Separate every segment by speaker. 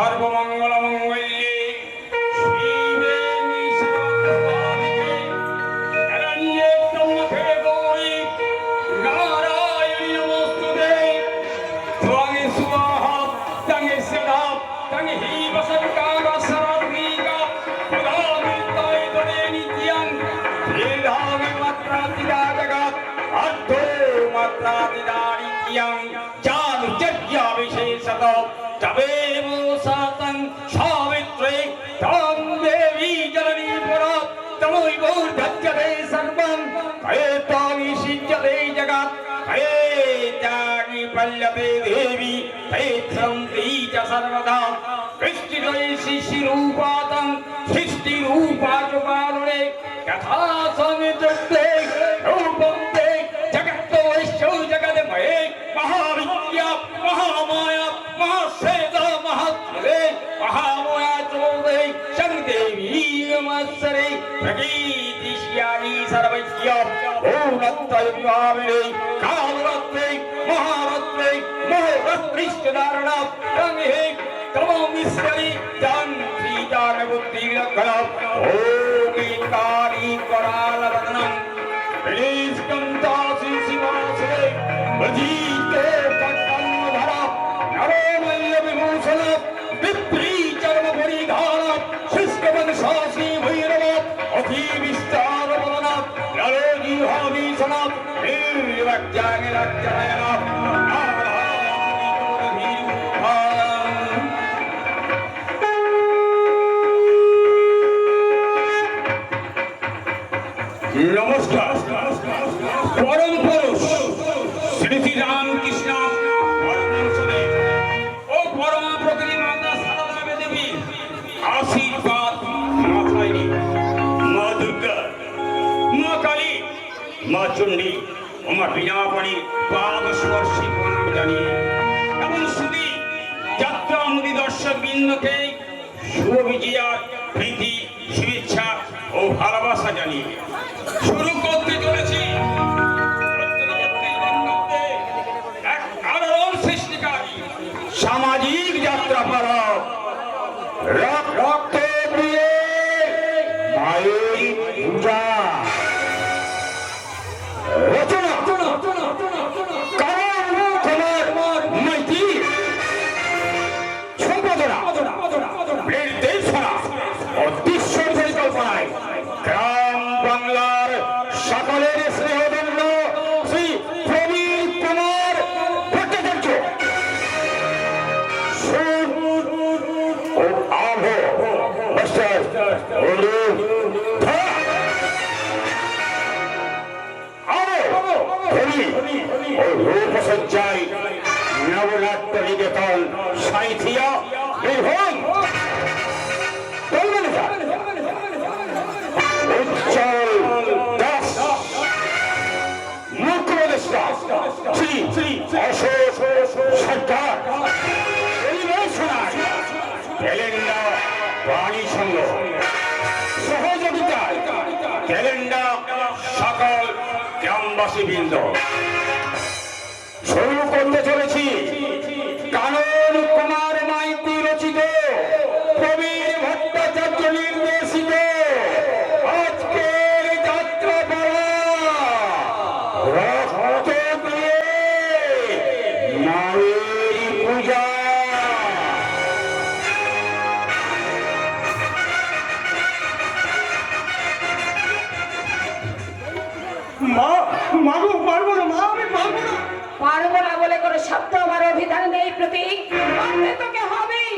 Speaker 1: সর্বমঙ্গল মঙ্গলে শিবে নিঃসরণে শরণ্যে ত্রম্বকে গৌরী নারায়ণী নমস্তুতে ত্বঙে স্বাহা ত্বঙে স্বাহা ত্বঙে হি বসন্তকা সরণিকা প্রদামিতায় দরে নিত্যং ভেদাভে মাত্রাতিদা জগৎ অর্ধো মাত্রাতিদা নিত্যং চানুচর্যা বিশেষত তবেব সাতং সাবিত্রে তং দেবী জননী পুরা তমৈব ধার্যতে সর্বং কয়েতানি সিজ্যতে জগৎ কয়েতানি পল্যতে দেবী কয়েত্রন্তি চ সর্বদা সৃষ্টিতে শিশিরূপাতং সৃষ্টিরূপাচপালনে যথা সমিতস্তে রূপন্তে জগত্তৈশ্চৌ জগদময়ে মহাবিদ্যা মহামায়া महाश्वेता महात्मले महामोया चोदे शंदेवी नमस्सरे प्रगीतिश्यानी सर्वज्ञ ओनत्तयविभाविने कालरत्ने महारत्ने मोहरत्निष्ठधारणा रंगे तमोमिश्वरी जान्त्री जानबुद्धिलक्षण ओंकारी करालवदनं प्रणीष्कन्तासि शिवासरे अजीते पट्टन्नधरा नरोमल्य विभूषण विप्री चर्म परिधान शुष्कवंशासी भैरव अति विस्तार वदन नरोजी भावीषण निर्वज्जांग लज्जनयन नमस्कार परम पुरुष श्री श्री रामकृष्ण परमहंसदेव ओ परम प्रकृति माता सारदा देवी आशीर्वाद माथाয় নিয়ে মা দুর্গা মা কালী মা চণ্ডী ও মা বিনাপাণী পাদ স্পর্শী প্রণাম জানিয়ে এবং শুধু যাত্রা মুদি দর্শক বৃন্দকে শুভ বিজয়া প্রীতি শুভেচ্ছা ও ভালোবাসা জানিয়ে শুরু করতে চলেছি এক আলোড়ন সৃষ্টিকারী সামাজিক যাত্রা পালা রক্তে দিয়ে মায়ের পূজা রচনা কারণ মাইতি সম্পাদনা নির্দেশনা ও দৃশ্য পরিকল্পনায় গ্রাম বাংলার সকলের স্নেহধন্য শ্রী প্রবীর কুমার ভট্টাচার্য ও আভ রূপসজ্জায় নবনাট্য নিকেতন সাঁথিয়া বীরভূম উজ্জ্বল দাস মুখ্যপ্রদেষ্টা শ্রী অশোক সরকার পরিবেশনায় ক্যালেন্ডার প্রাণী সংঘ সহযোগিতায় ক্যালেন্ডার সকল গ্রামবাসী বৃন্দ শুরু করতে চলেছি কানন কুমার মাইতি রচিত প্রবীর ভট্টাচার্য নির্দেশিত আজকের যাত্রা পালা রক্তে দিয়ে মায়ের পূজা।
Speaker 2: পারবো না বলে কোনো শব্দ আমার অভিধান নেই প্রতীক, মারতে তোকে হবেই।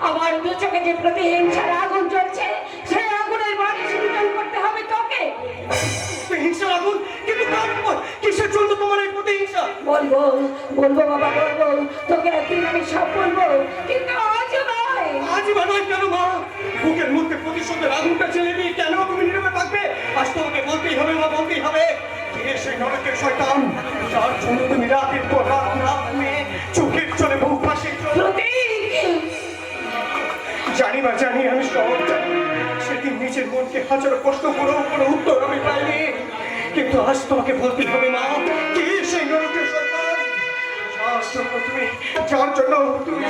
Speaker 2: আমার দু চোখে যে প্রতিহিংসার আগুন জ্বলছে, সেই আগুনের বাড়ি নিয়ন্ত্রণ করতে হবে তোকে।
Speaker 3: হিংসার আগুন? কিন্তু তারপর কিসের জন্য তোমার এই প্রতিহিংসা?
Speaker 2: বলবো বাবা, বলবো তোকে একদিন আমি সব বলবো, কিন্তু আজ নয়।
Speaker 3: আজ বা নয় কেন মা? বুকের মধ্যে প্রতিশোধের আগুনটা ছেলে দিয়ে কেন তুমি নীরবে থাকবে? আজ তোমাকে বলতেই হবে মা, বলতেই হবে। কে সেই নরকের শয়তান যার জন্য তুমি রাতের পর রাত না ঘুমিয়ে চোখের চলে বহু পাশে জানি আমি সব জানি। সেদিন নিজের মনকে হাজারো প্রশ্ন করেও কোনো উত্তর আমি পাইনি, কিন্তু আজ তোমাকে বলতেই হবে মা, কে সেই নরকের শয়তান জন্য তুমি যার জন্য তুমি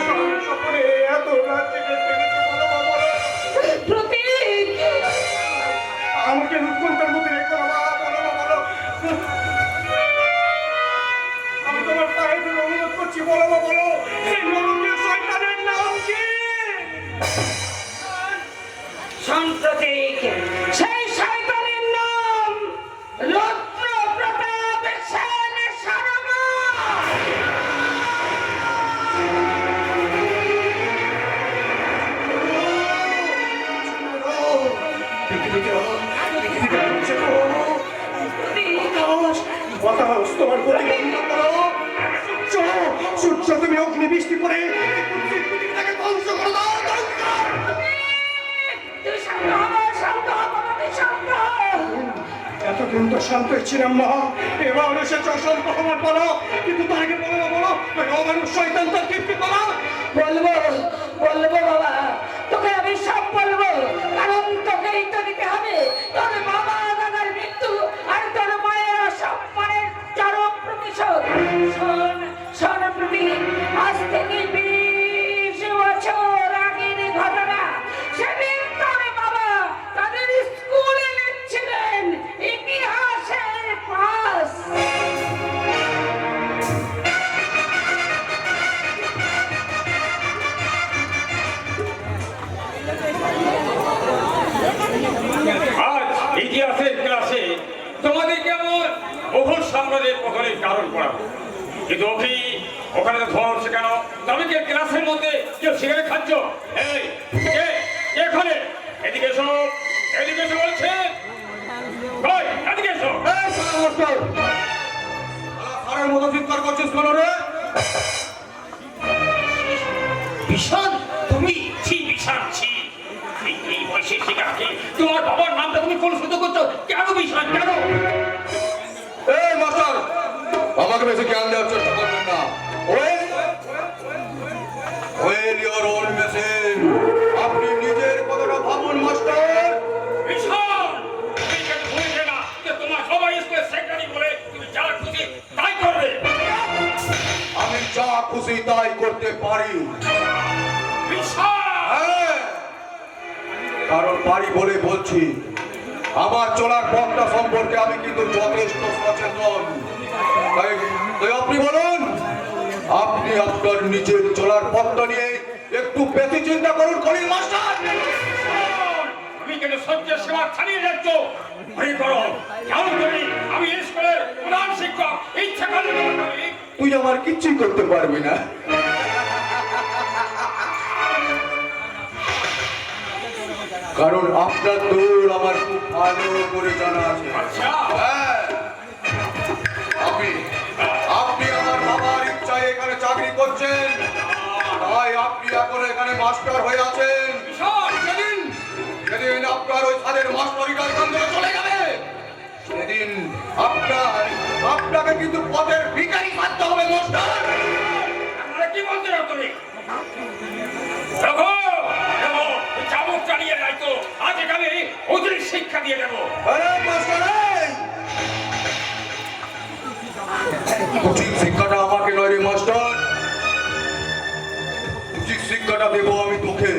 Speaker 3: সকলে এত রাত জেগে থেকেছো, বলো মা, বলো।
Speaker 2: প্রতীক,
Speaker 3: আমাকে উৎকণ্ঠার মধ্যে রেখো না মা, বলো মা, বলো। আমি তোমার পায়ে ধরে অনুরোধ করছি, বলো মা, বলো। এই নরকের শয়তানের নাম কি?
Speaker 2: সাম্প্রতিক সেই শয়তানের নাম রুদ্র প্রতাপ সেন শর্মা।
Speaker 3: বাতাস তোমার প্রতিবন্ধ করো। সূর্য তুমি অগ্নি বৃষ্টি করে পৃথিবীটাকে ধ্বংস করে দাও, ধ্বংস।
Speaker 2: তুই শান্ত হ, শান্ত হ, বাবা, তুই শান্ত হ।
Speaker 3: এতদিন তো শান্ত ছিলাম মা, এবার এসেছ অশান্ত হবার পালা। কিন্তু তার আগে বলো না, বলো ওই অমানুষ শয়তান তার কীর্তি পালা।
Speaker 2: বলবো বলবো বাবা, তোকে আমি সব বলবো, কারণ তোকেই তো দিতে হবে তোর বাবা দাদার মৃত্যু আর তোর মায়ের অসম্মানের চরম প্রতিশোধ। শোন শোন প্রতীক, আজ থেকে 20 বছর আগের ঘটনা। সেদিন তোর বাবা তাদের স্কুলে লিখছিলেন ইতিহাসের ক্লাস।
Speaker 1: আজ ইতিহাসের ক্লাসে তোমাদেরকে আমার বহু সাম্রাজ্যের পতনের কারণ পড়াবো, কিন্তু ওখানে তো ধোঁয়া হচ্ছে কেন? তবে কি ক্লাসের মধ্যে কেউ সিগারেট খাচ্ছ? এই কে এখানে? এদিকে এসো, এদিকে এসো বলছে। কই, এদিকে এসো।
Speaker 3: সারের মতো চিৎকার করছিস কেন রে?
Speaker 1: বিশাল, তুমি ছি বিশাল ছি। এই বয়সে শিকাকে তোমার বাবার নামটা তুমি কলুষিত করছো কেন? বিশাল কেন?
Speaker 4: এই মাস্টার, আমাকে বেশি জ্ঞান দেওয়ার চেষ্টা করবেন না। Well your own machine. আপনি নিজের কথাটা ভাবুন মাস্টার।
Speaker 1: বিশাল, তুমি কেন ভুলছে না যে তোমার সবাই স্কুলের সেক্রেটারি বলে তুমি যা খুশি তাই করবে?
Speaker 4: আমি যা খুশি তাই করতে পারি।
Speaker 1: বিশাল,
Speaker 4: হ্যাঁ, কারণ পারি বলে বলছি। আমার চলার পথটা সম্পর্কে আমি কিন্তু যথেষ্ট সচেতন। তাই আপনি বলুন, আপনি আপনার নিজের চলার পথটা নিয়ে একটু বেশি চিন্তা করুন কলিন মাস্টার।
Speaker 1: তুমি কেন সত্যের সেবা চালিয়ে যাচ্ছ? মনে করো জানো তুমি আমি স্কুলের প্রধান শিক্ষক, ইচ্ছা করলে তোমাকে
Speaker 4: তুই আমার কিচ্ছুই করতে পারবি না। কারণ আপনার দৌড় আমার খুব ভালো করে জানা আছে।
Speaker 1: আচ্ছা,
Speaker 4: হ্যাঁ, আপনি আমার বাবার ইচ্ছায় এখানে চাকরি করছেন, তাই আপনি এখন এখানে মাস্টার হয়ে আছেন।
Speaker 1: বিশাল,
Speaker 4: সেদিন সেদিন আপনার ওই ছাদের মাস্টারিটা এখান থেকে চলে যাবে, সেদিন আপনাকে কিন্তু পথের ভিখারি মারতে হবে মাস্টার।
Speaker 1: আমরা কি বলতে চাও তুমি? দেখো দেখো, এই চাবুক চালিয়ে যাই তো আজ এখানে অধিক শিক্ষা দিয়ে দেবো।
Speaker 4: আরে মাস্টার, এই! উচিত শিক্ষাটা আমাকে নয় রে মাস্টার, উচিত শিক্ষাটা দেবো আমি তোকে।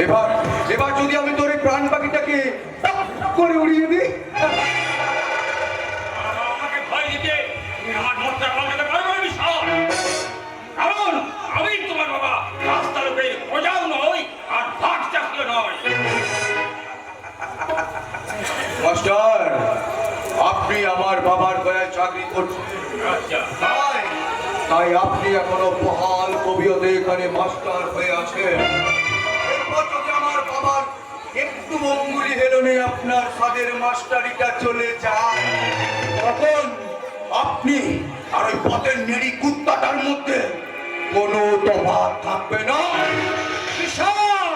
Speaker 4: এবার যদি আমি তোর এই প্রাণ পাখিটাকে করে উড়িয়ে দিই,
Speaker 1: আমাকে ভয় দিতে তুমি আমার মতটা পাল্টাতে পারবে না বিশাল। কারণ আমি তোমার বাবা রাস্তা লোকের প্রজাও নয় আর ভাগ চাষিও নয়।
Speaker 4: মাস্টার, আপনি আমার বাবার দয়ায় চাকরি করছেন,
Speaker 1: আচ্ছা,
Speaker 4: তাই আপনি এখনো বহাল কবিয়তে এখানে মাস্টার হয়ে আছেন। এরপর যদি আমার বাবার একটু অঙ্গুলি হেলনে আপনার সাদের মাস্টারিটা চলে যায়, তখন আপনি আর ওই পথের নেড়ি কুত্তাটার মধ্যে কোনো তফাৎ থাকবে না।
Speaker 1: বিশাল,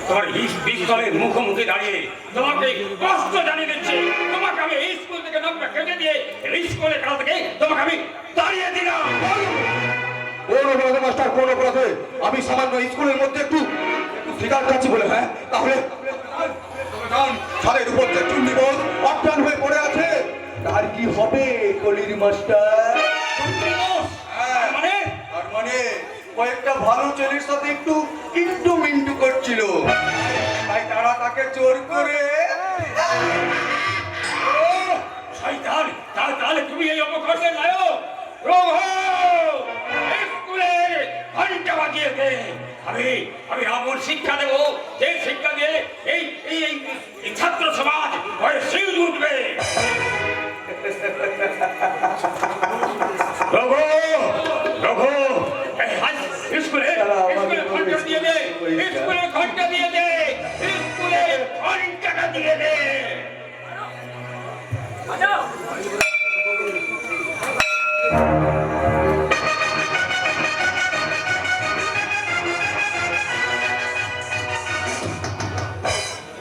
Speaker 1: তোমার বিশ্বরের মুখোমুখি দাঁড়িয়ে তোমাকে কষ্ট জানিয়ে দিচ্ছে। তোমাকে আমি এই স্কুল থেকে নামটা কেটে দিয়ে এই স্কুলের কাছ থেকে তোমাকে আমি দাঁড়িয়ে দিলাম।
Speaker 4: কোন অপরাধে মাস্টার, কোন অপরাধে? আমি সামান্য স্কুলের মধ্যে একটু সিগারেট খাচ্ছি বলে, হ্যাঁ তাহলে শয়তান ছাদের উপর যে চুন্নিবোধ অজ্ঞান হয়ে পড়ে আছে, তার কি হবে কলির মাস্টার? হ্যাঁ,
Speaker 1: মানে
Speaker 4: তার মানে কয়েকটা ভালো ছেলের সাথে একটু ইন্টু মিন্টু করছিল, তাই তারা তাকে জোর করে
Speaker 1: শয়তান, তাহলে তুমি এই অপকর্মের নায়ক। রঘু, স্কুলে ঘন্টা বাজিয়ে দে। আমি এমন শিক্ষা দেবো যে শিক্ষা দিয়ে এই এই এই ছাত্র সমাজ ভয়ে শিউরে উঠবে। রঘু, স্কুলে ঘন্টা দিয়ে দে, স্কুলে ঘন্টা দিয়ে দে, স্কুলে ঘন্টাটা দিয়ে দে।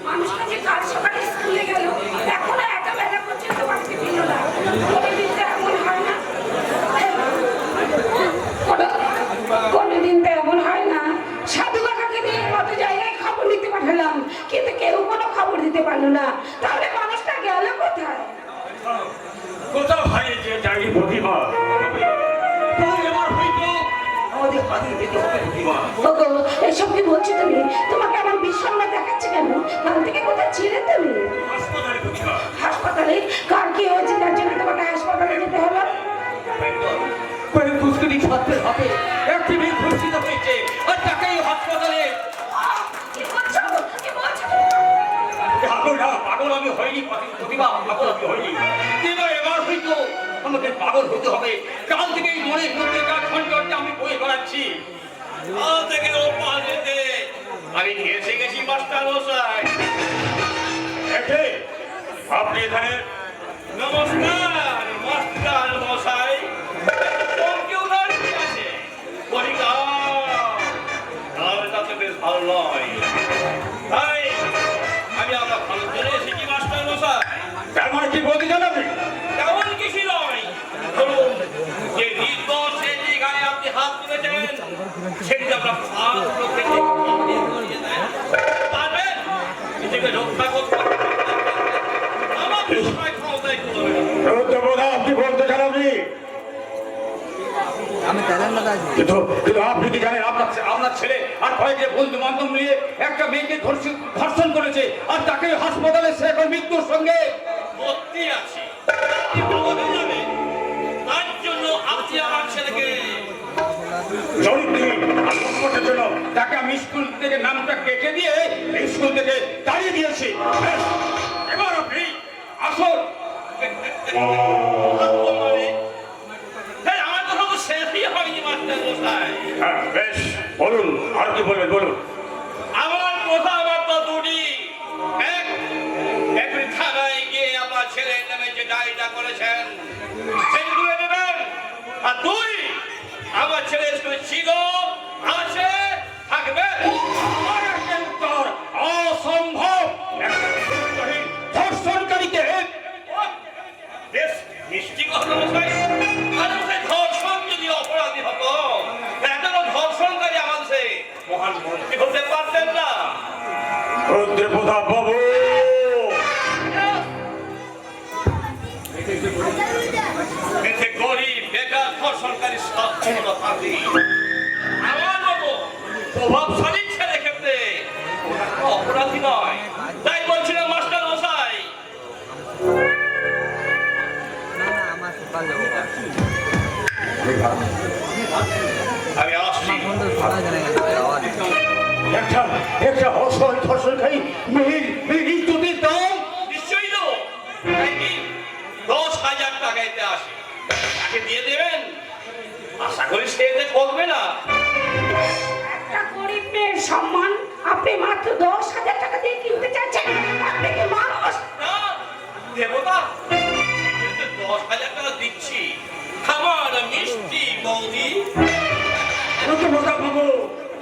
Speaker 2: মানুষটা যে কাল সকালে স্কুলে গেল, এখনো এত বেলা পর্যন্ত বাড়িতে ফিরল না। কোনোদিন তো এমন হয় না, কোনোদিন তো এমন হয় না। সাধু কাকাকে দিয়ে কত জায়গায় খবর দিতে পাঠালাম, কিন্তু কেউ কোনো খবর দিতে পারলো না। তাহলে মানুষটা গেল কোথায়?
Speaker 1: কোথাও হারিয়েছে যাই প্রতিভা। তাই আমার হয়তো আমাদের হারিয়ে যেতে হবে প্রতিভা।
Speaker 2: ওগো, এসব কি বলছো তুমি? তোমাকে আমার বিষণ্ণ দেখাচ্ছে কেন? কাল থেকে কোথায় ছিলে তুমি?
Speaker 1: হাসপাতালে প্রতিভা।
Speaker 2: হাসপাতালে? কার কি হয়েছে যার জন্য তোমাকে হাসপাতালে যেতে হলো?
Speaker 1: কয়েক দুষ্কৃতী ছাত্রের হাতে একটি মেয়ে ধর্ষিত হয়েছে, আর তাকেই হাসপাতালে।
Speaker 2: কি বলছো? কি বলছো?
Speaker 1: পাগল আমি হইনি প্রতিভা, পাগল আমি হইনি। কিন্তু এবার হয়তো আমাকে পাগল হতে হবে। কাল থেকে এই মনের মধ্যে কাজ ঘন্টা আমি বই করাচ্ছি। কাল থেকে ও পাল্টে আমি এসে গেছি মাস্টার মশাই। আপনি এখানে? নমস্কার মাস্টার মশাই। কম্পিউটার কি আছে? পরীক্ষা তাহলে বেশ ভালো নয়। তাই আমি আমরা ভালো করে এসেছি মাস্টার মশাই। তার মানে কি বলতে চান আপনি? তেমন কিছু নয়। ধরুন যে নির্দোষ সেই জায়গায় আপনি হাত তুলেছেন, সেটি আমরা ফাঁসগুলো থেকে পারবেন নিজেকে রক্ষা করতে। আমার সময় ক্ষমতায় করবেন। আপনি বলতে চান আপনি? কিন্তু আপনি কি জানেন আপনার ছেলে আর কয়েকজন বন্ধু বান্ধব মিলিয়ে একটা মেয়েকে ধর্ষণ করেছে, আর তাকে হাসপাতালে সে এখন মৃত্যুর সঙ্গে ভর্তি আছে। তার জন্য আপনি আমার ছেলেকে জন্য তাকে আমি স্কুল থেকে নামটা কেটে দিয়ে স্কুল থেকে তাড়িয়ে দিয়েছি। এবার আপনি আসুন। বেশ, বলুন আর কি বলবেন বলুন। আমার কথাবার্তা দুটি। এক, থানায় গিয়ে আমার ছেলের নামে যে ডায়েরিটা করেছেন সেটি তুলে দেবেন। আর দুই, আমার ছেলে স্কুলে ছিল, আছে, থাকবে। আমার একটা উত্তর অসম্ভব। ধর্ষণকারীকে বেশ মিষ্টি কথা মশাই। ধর্ষণ যদি অপরাধী হতো, ধর্ষণকারী আমাদের মহান মন্ত্রী হতে পারতেন না। রুদ্রপ্রতাপ বাবু, গরিব বেকার ধর্ষণকারী আমার মতো প্রভাবশালী ছেলে ক্ষেত্রে অপরাধী নয়। তাই বলছিলাম মাস্টার মশাই। আমি আসছি। একটা অসহায় ধর্ষণকারী মেয়ের ইজ্জতের দাম নিশ্চয়ই দেব। 10,000 টাকা এতে আসে, তাকে দিয়ে দেবেন। আশা করি সে এতে করবে না।
Speaker 2: একটা গরিব মেয়ের সম্মান আপনি মাত্র 10,000 টাকা দিয়ে কিনতে চাচ্ছেন? আপনি কি মানুষ?
Speaker 1: না দেবতা, 10,000 টাকা দিচ্ছি আমার মিষ্টি বৌদি।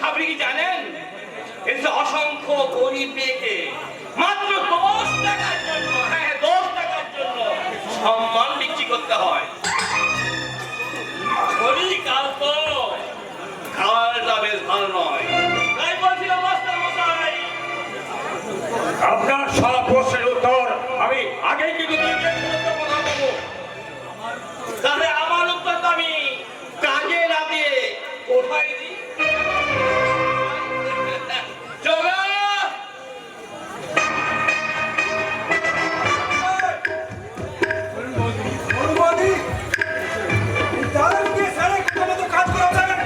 Speaker 1: আপনি কি জানেন অসংখ্য গরিব মেয়েকে মাত্র 10 টাকার জন্য, 10 টাকার জন্য সম্মান বিক্রি করতে হয়। কাল তো কালটা বেশ ভালো নয়। তাই বলছিলাম মাস্টার মশাই, আপনার সব প্রশ্নের উত্তর আমি আগেই কিন্তু দিয়ে দিয়েছিলাম, তো কথা বলবো।
Speaker 3: তাহলে আমার উত্তর তো আমি কাজে না দিয়ে কোথায় দিই? জগা!
Speaker 4: অনুবাদী, দাঁড়ান গিয়ে সারা মতো কাজ করা যাবে না।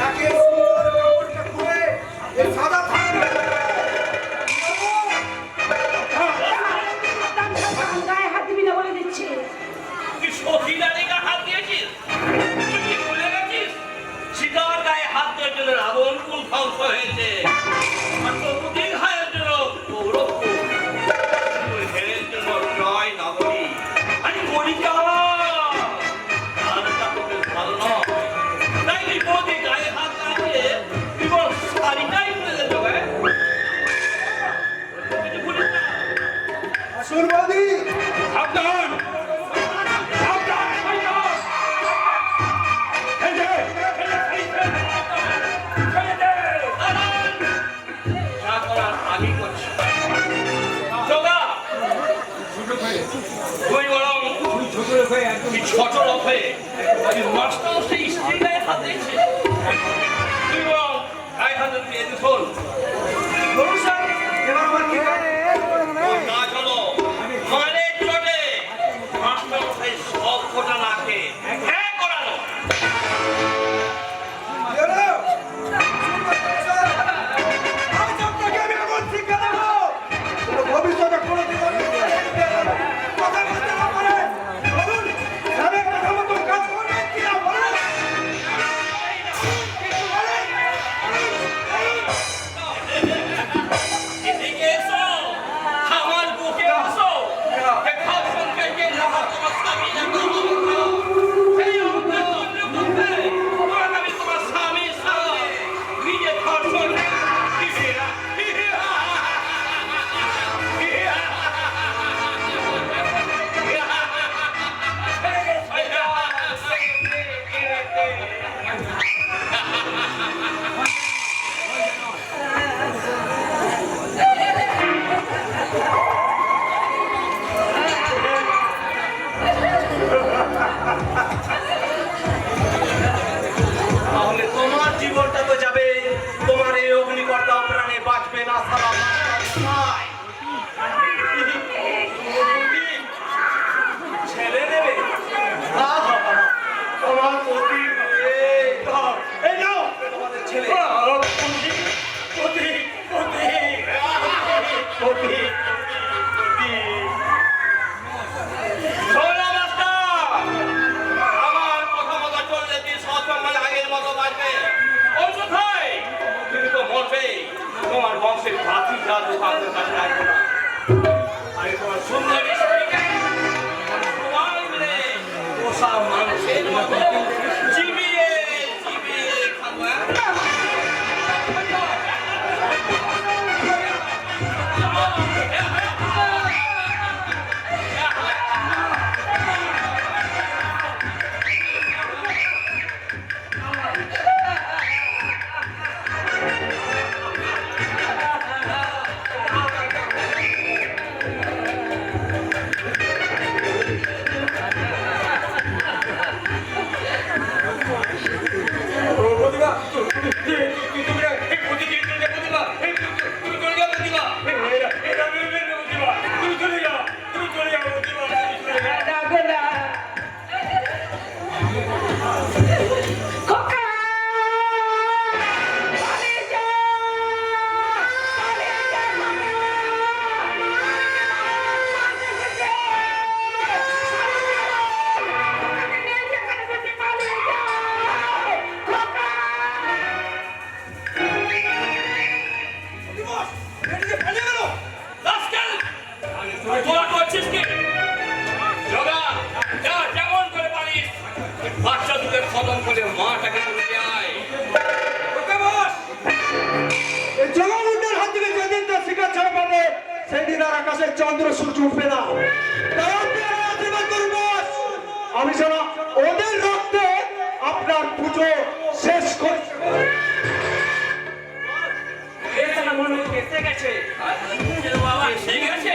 Speaker 4: একে সুন্দর কাপড়টা খুলে এ সাদা থাকবে।
Speaker 2: গায়ে হাত দিবি না বলে দিচ্ছি।
Speaker 3: তুই সতীদারে গা হাত দিয়েছিস? তুই কি ভুলে গেছিস? সীতার গায়ে হাত দেওয়ার জন্য রাবণ কুল ধ্বংস হয়েছে। আর দ্রৌপদী ঘায়ের জন্য কৌরব কুল। তুই হেরের জন্য জয় নগরী। আরে কলিকা! গানটা তো বেশ ভালো নয়। তাই বিপদে গায়ে হাত লাগিয়ে তুই বরং শাড়িটাই খুলে দে জগায়। কিছু ভুলিস না।
Speaker 4: সুরবাদী,
Speaker 1: সাবধান! সাবধান! শয়তান! এই যে, ছেড়ে দে!
Speaker 3: যা করার আমি করছি। জগা! তুই বরং তুই ছোট লোক হয়ে তুই মাস্টার সেই স্ত্রী গায়ে হাত দিয়েছিস। তুই বরং গায়ে হাত দিয়ে এতে শোন।
Speaker 4: এবার আমার কি কাজ?
Speaker 3: তোর কাজ হলো মানের চোটে মাস্টার সেই সব ফোটা নাকে হ্যাঁ করানো।
Speaker 4: ভবিষ্যতে কোনোদিন কথা বলতে না পারে বলুন, সাবেক কথা মতো কাজ করবেন কিনা বলেন?
Speaker 3: এদিকে এসো, আমার বুকে এসো। দেখাও সংখ্যাকে যাহা তোমার স্বামী যাকে অবস্থা। সেই অবস্থায় তোমরা বুঝবে, তোমার আমি তোমার স্বামীর সামনে নিজে ধর্ষণ তাহলে তোমার জীবনটা তো যাবে, তোমার এই অগ্নিকর্তা প্রাণে বাঁচবে না সারা নাই। ছেলে দেবে তোমার পতি, এই নাও তোমাদের ছেলে। শোনো মাস্টার, আমার কথা মতো চললে তুই সৎসঙ্গে আগের মতো বাঁচবে, অন্যথায় তুমি তো মরবে। তোমার বংশের বাকি জাদু কাউকে কাছে রাখবে না। আমি তোমার সুন্দরী স্ত্রীকে সবাই মিলে পোষা মানুষের মতো চিবিয়ে চিবিয়ে খাবো।
Speaker 2: ডাকবে না। খোকা! পালিয়ে যা! পালিয়ে যা, খোকা! পালিয়ে যা! খোকা!
Speaker 3: রাস্কেল! তোরা করছিস কি? জগা, যা যেমন করে পারিস বাচ্চা দুটোর খতম করে মাটাকে তুলতে আয়।
Speaker 4: জগমুন্ডের হাত থেকে যেদিন তার শিকার ছাড়া পাবে সেদিন আর আকাশে চন্দ্র সূর্য উঠবে না। তাই আপনি আমার আশীর্বাদ করুন বস। আমি যেন ওদের রক্তে আপনার পুজো শেষ করি।
Speaker 3: মনে এসে গেছে বাবা, এসে গেছে।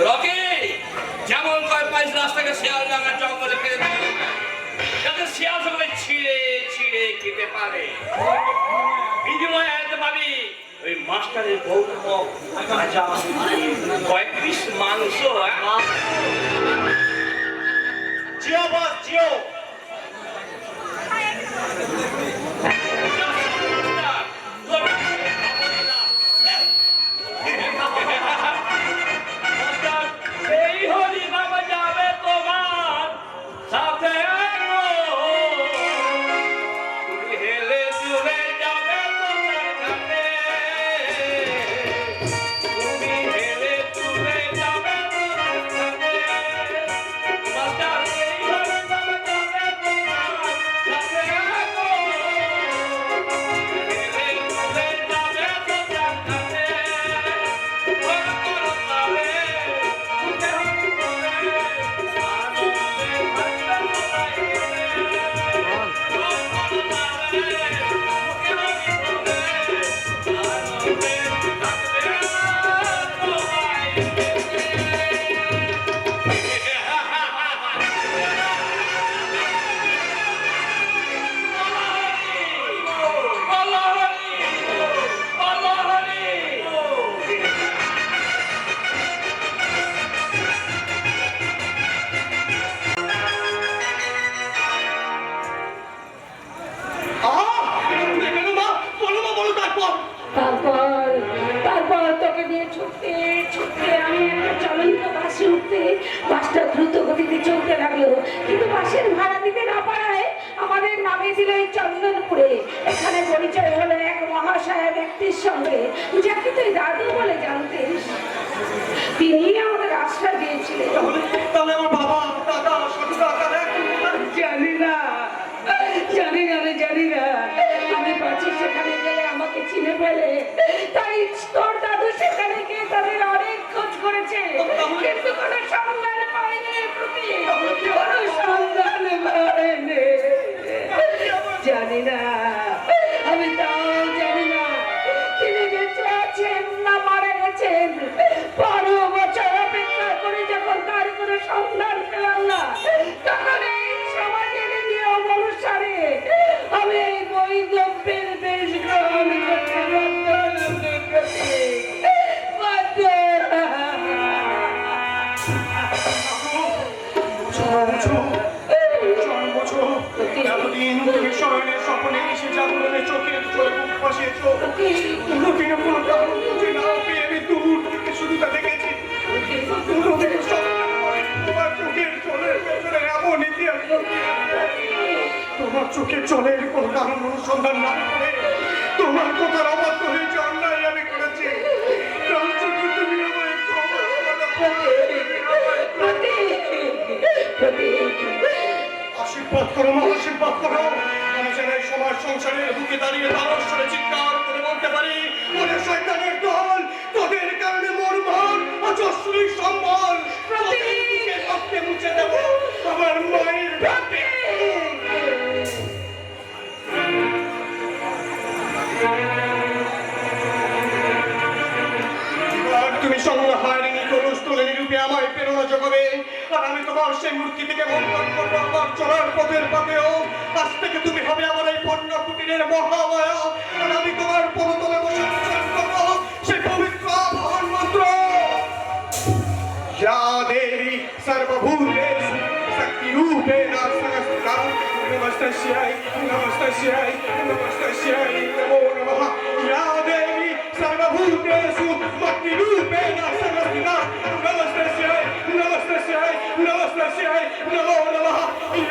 Speaker 5: রকি যেমন কয় পাইস রাস্তাকে শিয়াল ডাঙা জঙ্গলে ফেলে দিল যাতে শিয়াল সবাই ছিঁড়ে ছিঁড়ে খেতে পারে বিনিময়ে এত পাবি ওই মাস্টারের বৌদ্ধ ভাজা কয়েক পিস মাংস
Speaker 3: জিও বস জিও
Speaker 5: এই হলি বাবা যাবে তোমার সাথে তুমি হেলে চলে যাবে তোমার কাছে তুমি হেলে চলে যাবে তোমার কাছে মাস্টার এই হলি বাবা যাবে তোমার সাথে হেলে চলে যাবে তোমার কাছে
Speaker 2: তারপর তারপর তোকে দিয়ে ছুটতে ছুটতে আমি একটা চলন্ত বাসে উঠতে বাসটা দ্রুত গতিতে চলতে লাগলো কিন্তু বাসের ভাড়া দিতে না পারায় আমাদের নামে দিল এই চন্দনপুরে। এখানে পরিচয় হলো এক মহাশয়া ব্যক্তির সঙ্গে যাকে তুই দাদু বলে জানতিস। তিনি আমাদের আশ্রয় দিয়েছিলেন।
Speaker 3: তাহলে আমার বাবা দাদা শ্বশুর দাদা
Speaker 2: জানি না জানি না রে জানি না আমি পাচ্ছি সেখানে গেলে আমাকে চিনে ফেলে তাই তোর দাদু সেখানে গিয়ে তাদের অনেক খোঁজ করেছে কিন্তু কোনো সন্ধান পায়নি প্রতি কোনো সন্ধান পায়নি জানি না আমি তাও জানি না তিনি বেঁচে আছেন না মারা গেছেন। 12 বছর অপেক্ষা করে যখন তার কোনো সন্ধান পেলাম না তখন এই সমাজের নিয়ম অনুসারে আমি এই বৈধব্যের বেশ গ্রহণ করতে
Speaker 3: এতদিন তুমি শয়নের স্বপ্নে এসে জাগরণে চোখের জলে বুক ভাসিয়েছ কোনোদিনও কোনো কারণ খুঁজে না পেয়ে আমি দূর থেকে শুধু তা দেখেছি কোনোদিনও তোমার চোখের জলের পেছনে এমন ইতিহাস লুকিয়ে আছে। তোমার চোখের জলের কোনো কারণ অনুসন্ধান না করে তোমার কথার অবাধ্য হয়েছে অন্যায় আমি করেছি তার জন্য তুমি আমায় ক্ষমা আশীর্বাদ করো মা আশীর্বাদ করো আমি যেন এই সমাজ সংসারের বুকে দাঁড়িয়ে তারস্বরে চিৎকার করে বলতে পারি ওরে শয়তানের দল তোদের কারণে মোর মন অজস্রী সম্বল তোদের বুকে রক্তে মুছে দেব আমার মায়ের রক্তে তুমি সংহারিণী কলুস্থলে রূপে আমায় প্রেরণা যোগাবে আর আমি তোমার সেই মূর্তি থেকে মন্থন করবো আমার চলার পথের পথেও আজ থেকে তুমি হবে আমার এই পণ্য কুটিরের মহামায়া আর আমি তোমার পদতলে বসে উচ্চারণ করবো সেই পবিত্র আবাহন মন্ত্র या देवी सर्वभूतेषु शक्तिरूपेण संस्थिता नमस्तस्यै नमस्तस्यै नमस्तस्यै नमो नमः या देवी सर्वभूतेषु शक्तिरूपेण संस्थिता नमस्तस्यै नमस्तस्यै नमस्तस्यै नमो नमः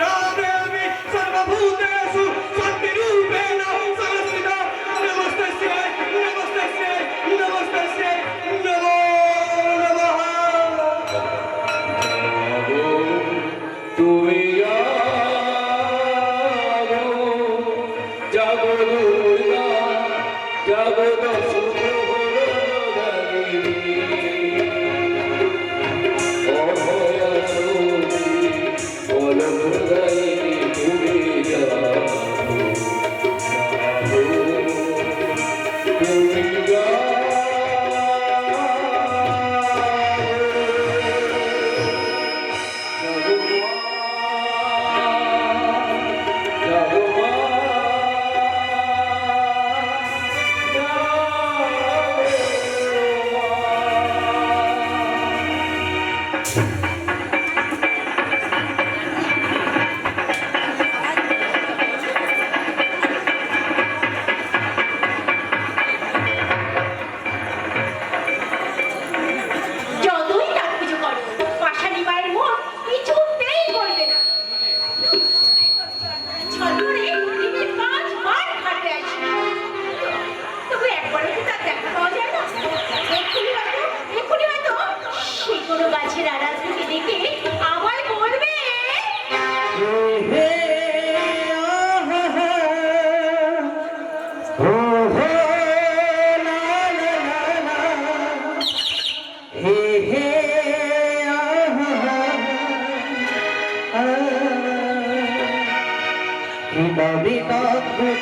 Speaker 3: या देवी सर्वभूतेषु शक्तिरूपेण संस्थिता नमस्तस्यै नमस्तस्यै नमस्तस्यै नमो
Speaker 5: তুমি জগদুর্গা জগদ তুমি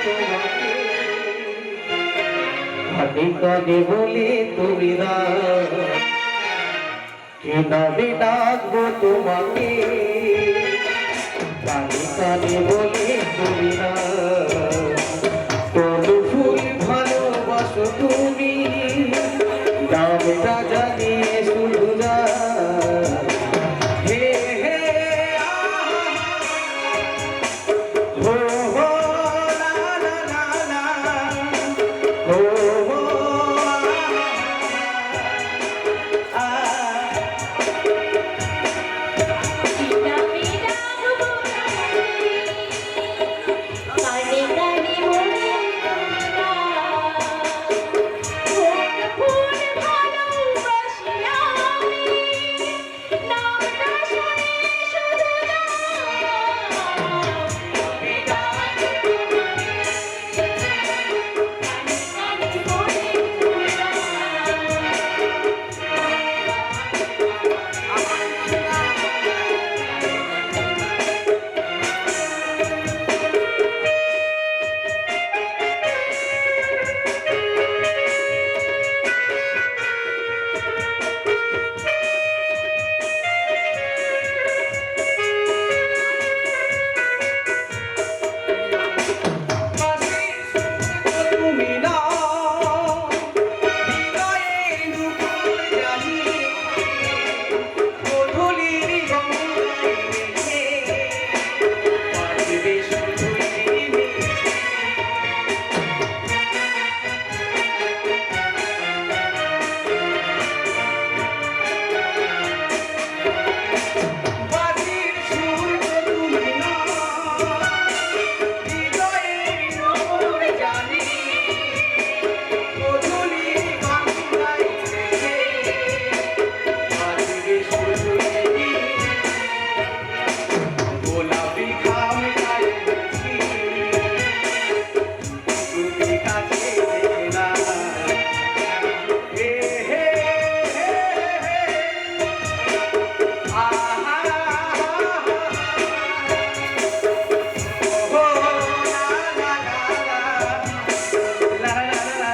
Speaker 6: তোমাকে কানে কানে বলে তুমি না কে নামে ডাকবো তোমাকে কানে কানে বলে তুমি না কোন ফুল ভালোবাসো তুমি নামটা জানিয়ে শুধু না হে হে হো হো লা লা লা লা হো হো আ
Speaker 2: বিনা বিনা কানে কানে বলে তোমরা ফুল ফুল ভালোবাসি আমি নামটা শুনে শুধু না বিনা কানে কানে বলে তোমরা
Speaker 6: তুমি না হৃদয়ের দুপুর জানি গোধূলির গঙ্গায় ভেসে বাজবে শুধু ঝিমিঝিমি। বাজির সুর তো তুমি না হৃদয়ের দুপুর জানি গোধূলির গঙ্গায় ভেসে বাজবে শুধু ঝিমিঝিমি। গোলাপি ঘাম গায়ে মেখে তুমি কাছে এলে না হে হে হে হে আহা ও লা লা লা লা লা লা লা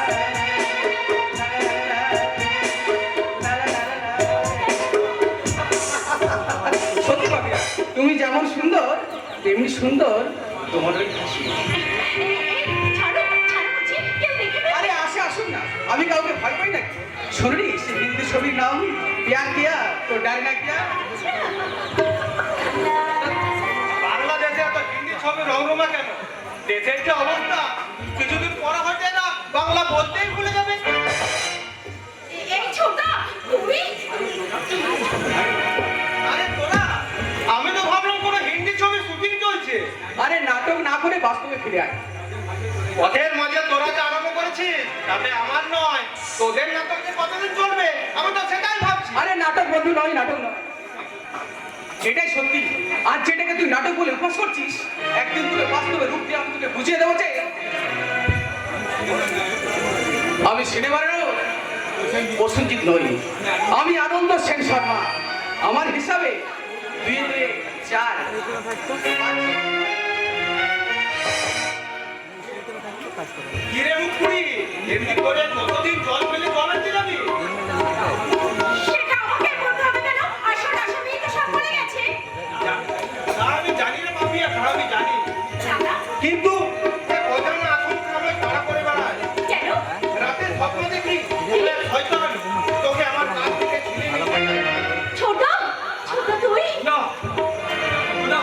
Speaker 6: সত্যি পাপিয়া তুমি যেমন সুন্দর তেমনি সুন্দর তোমার ওই হাসি।
Speaker 2: ছাড়ো ছাড়ো বলছি, কেউ দেখে ফেলবে।
Speaker 6: আরে আসুন না আমি কাউকে ভয় পাই নাকি শুনুনি সে হিন্দি ছবির নাম প্যার কিয়া তো ডায়না কিয়া
Speaker 3: বাংলাদেশে এত হিন্দি ছবি রংরমা কেন? দেশের যে অবস্থা, কিছুদিন পরে হয়ে যায় না বাংলা বলতেই ভুলে যাবে।
Speaker 2: এই ছোটা তুমি
Speaker 3: আরে তোরা, আমি তো ভাবলাম কোনো হিন্দি ছবি শুটিং চলছে।
Speaker 6: আরে নাটক না করে বাস্তবে ফিরে আয়
Speaker 3: পথের মাঝে তোরা যে আরম্ভ করেছিস তাতে আমার নয়, তোদের নাটক যে কতদিন চলবে আমি তো সেটাই ভাবছি।
Speaker 6: আরে নাটক বন্ধু নয় নাটক নয় এটাই সত্যি আর যেটাকে তুই নাটক বলে উপহাস করছিস একদিন তুই বাস্তবে রূপ দিয়ে আমি তোকে বুঝিয়ে দেবো যে আমি সিনেমারও প্রসেনজিৎ নই আমি আনন্দ সেন শর্মা আমার হিসাবে 2-4
Speaker 3: কিরে মুখপুরি, এমনি করে কতদিন জল ফেলে জল আনতে যাবি?
Speaker 2: সেটা আমাকে বলতে হবে কেন? আসল আসামি তো সব বলে গেছে।
Speaker 3: তা আমি জানি না পাপিয়া, তা আমি জানি,
Speaker 2: দাদা,
Speaker 3: কিন্তু এ অজানা আসল কামে তাড়া করে বেড়ায়।
Speaker 2: কেন?
Speaker 3: রাতে স্বপ্ন দেখি বলে শয়তান তোকে আমার কাছ থেকে ছিনে নিয়ে যায়।
Speaker 2: ছোট ছোট তুই
Speaker 3: না না,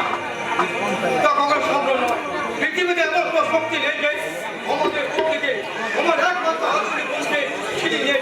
Speaker 3: তা কখনো স্বপ্ন নয়। পৃথিবীতে এত কোনো শক্তি নেই যে আমাদের বুক থেকে আমার একমাত্র হাতুড়ি বলতে ছিনিয়ে নিয়ে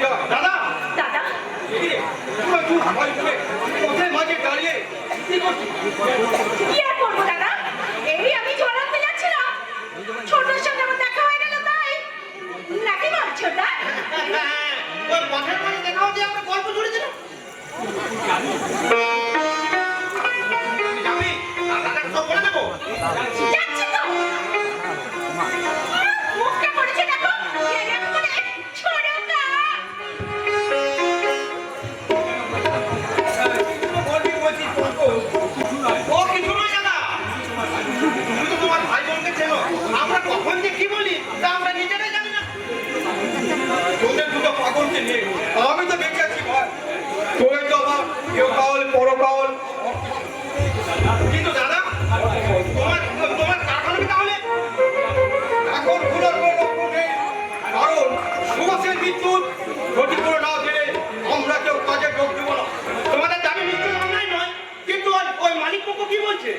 Speaker 3: বলছে?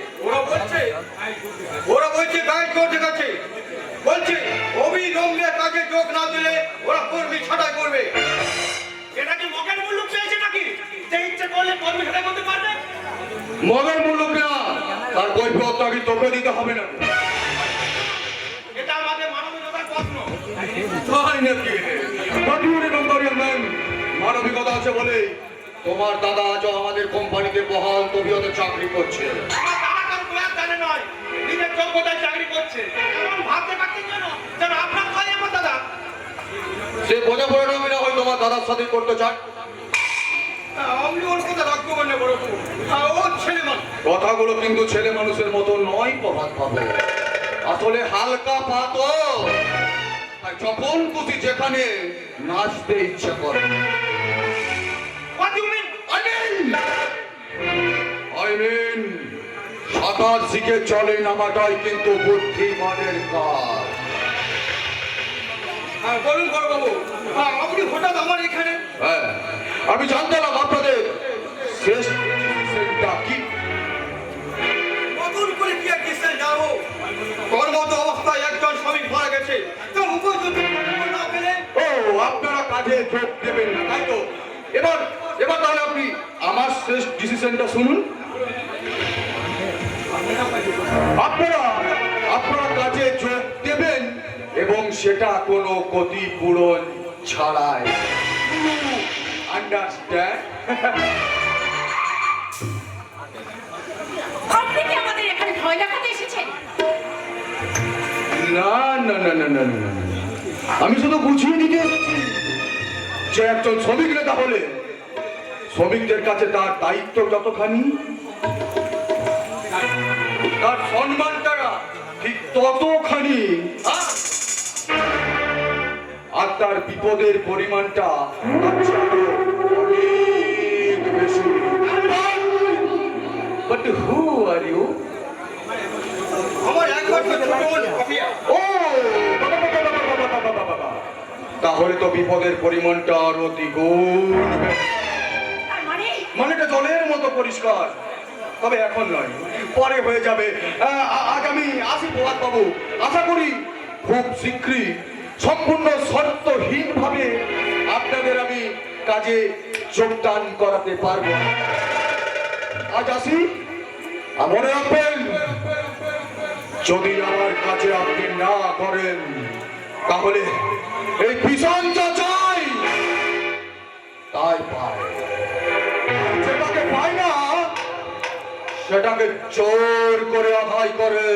Speaker 4: ওরা বলছে গাইড করতে গেছে, বলছে অবিলম্বে কাজে যোগ না দিলে ওরা কর্মী ছাঁটাই করবে।
Speaker 3: এটা কি মগের মুল্লুক পেয়েছে নাকি যে ইচ্ছে করলে কর্মী ছাঁটাই করতে পারবে?
Speaker 4: মগের মূল্য না, তার কৈফিয়ত আগে তোকে দিতে হবে না।
Speaker 3: এটা আমাদের মানবিকতার প্রশ্ন।
Speaker 4: তাই নাকি? কাটিউরি কোম্পানির ম্যান, মানবিকতা আছে বলে তোমার দাদা আজও আমাদের কোম্পানিতে বহাল তবিয়তে চাকরি করছে।
Speaker 3: আমার দাদা কারো প্রয়াস জানে নয়, নিজের যোগ্যতায় চাকরি করছে। এমন ভাবতে পারছেন যেন আপনার ভাই আমার দাদা।
Speaker 4: সে বোঝা পড়ে না হয় তোমার দাদার সাথে করতে চায়।
Speaker 3: আপনি ওর কথা রাখবো মানে বড় ও ছেলে মানুষ।
Speaker 4: কথাগুলো কিন্তু ছেলে মানুষের মতো নয় প্রভাত পাবে, আসলে হালকা পাতো। যখন খুশি যেখানে নাচতে ইচ্ছা করে।
Speaker 3: What do you mean?
Speaker 4: I mean, সাঁতার শিখে চলে নামাটাই কিন্তু বুদ্ধিমানের কাজ।
Speaker 3: বলুন বড় বাবু, আপনি হঠাৎ আমার এখানে?
Speaker 4: হ্যাঁ, আমি জানতাম আপনাদের শেষ ডিসিশনটা কি।
Speaker 3: নতুন করে কি আর কিসে যাবো? কর্মরত অবস্থায় একজন শ্রমিক মারা গেছে, তার উপযুক্ত কর্তব্য না পেলে
Speaker 4: ও, আপনারা কাজে যোগ দেবেন না, তাই তো? এবার তাহলে আপনি আমার শেষ ডিসিশনটা শুনুন। আপনারা কাজে যোগ দেবেন এবং সেটা কোনো ক্ষতিপূরণ ছাড়াই। আন্ডারস্ট্যান্ড?
Speaker 2: আপনি কি আমাদের এখানে ভয় দেখাতে এসেছেন?
Speaker 4: না না না না না না, আমি শুধু বুঝিয়ে দিতে এসেছি যে একজন শ্রমিক নেতা হলে শ্রমিকদের কাছে তার দায়িত্ব যতখানি, তার সম্মানটা ঠিক ততখানি, আর তার বিপদের পরিমাণটা তার চেয়ে অনেক বেশি। But who are you?
Speaker 3: আমার একমাত্র ছোট বোন কফিয়া।
Speaker 4: ও, তাহলে তো বিপদের পরিমাণটা আরো দ্বিগুণ।
Speaker 2: তার মানে
Speaker 4: মানেটা জলের মতো পরিষ্কার, তবে এখন নয়, পরে হয়ে যাবে। আজ আমি আসি প্রভাত বাবু, আশা করি খুব শীঘ্রই সম্পূর্ণ শর্তহীন ভাবে আপনাদের আমি কাজে যোগদান করাতে পারবো। আজ আসি, মনে রাখবেন যদি আমার কাছে আপনি না করেন তাহলে এই ভীষণ চাচাই তাই পায়, যেটাকে পায় না সেটাকে জোর করে আদায় করে।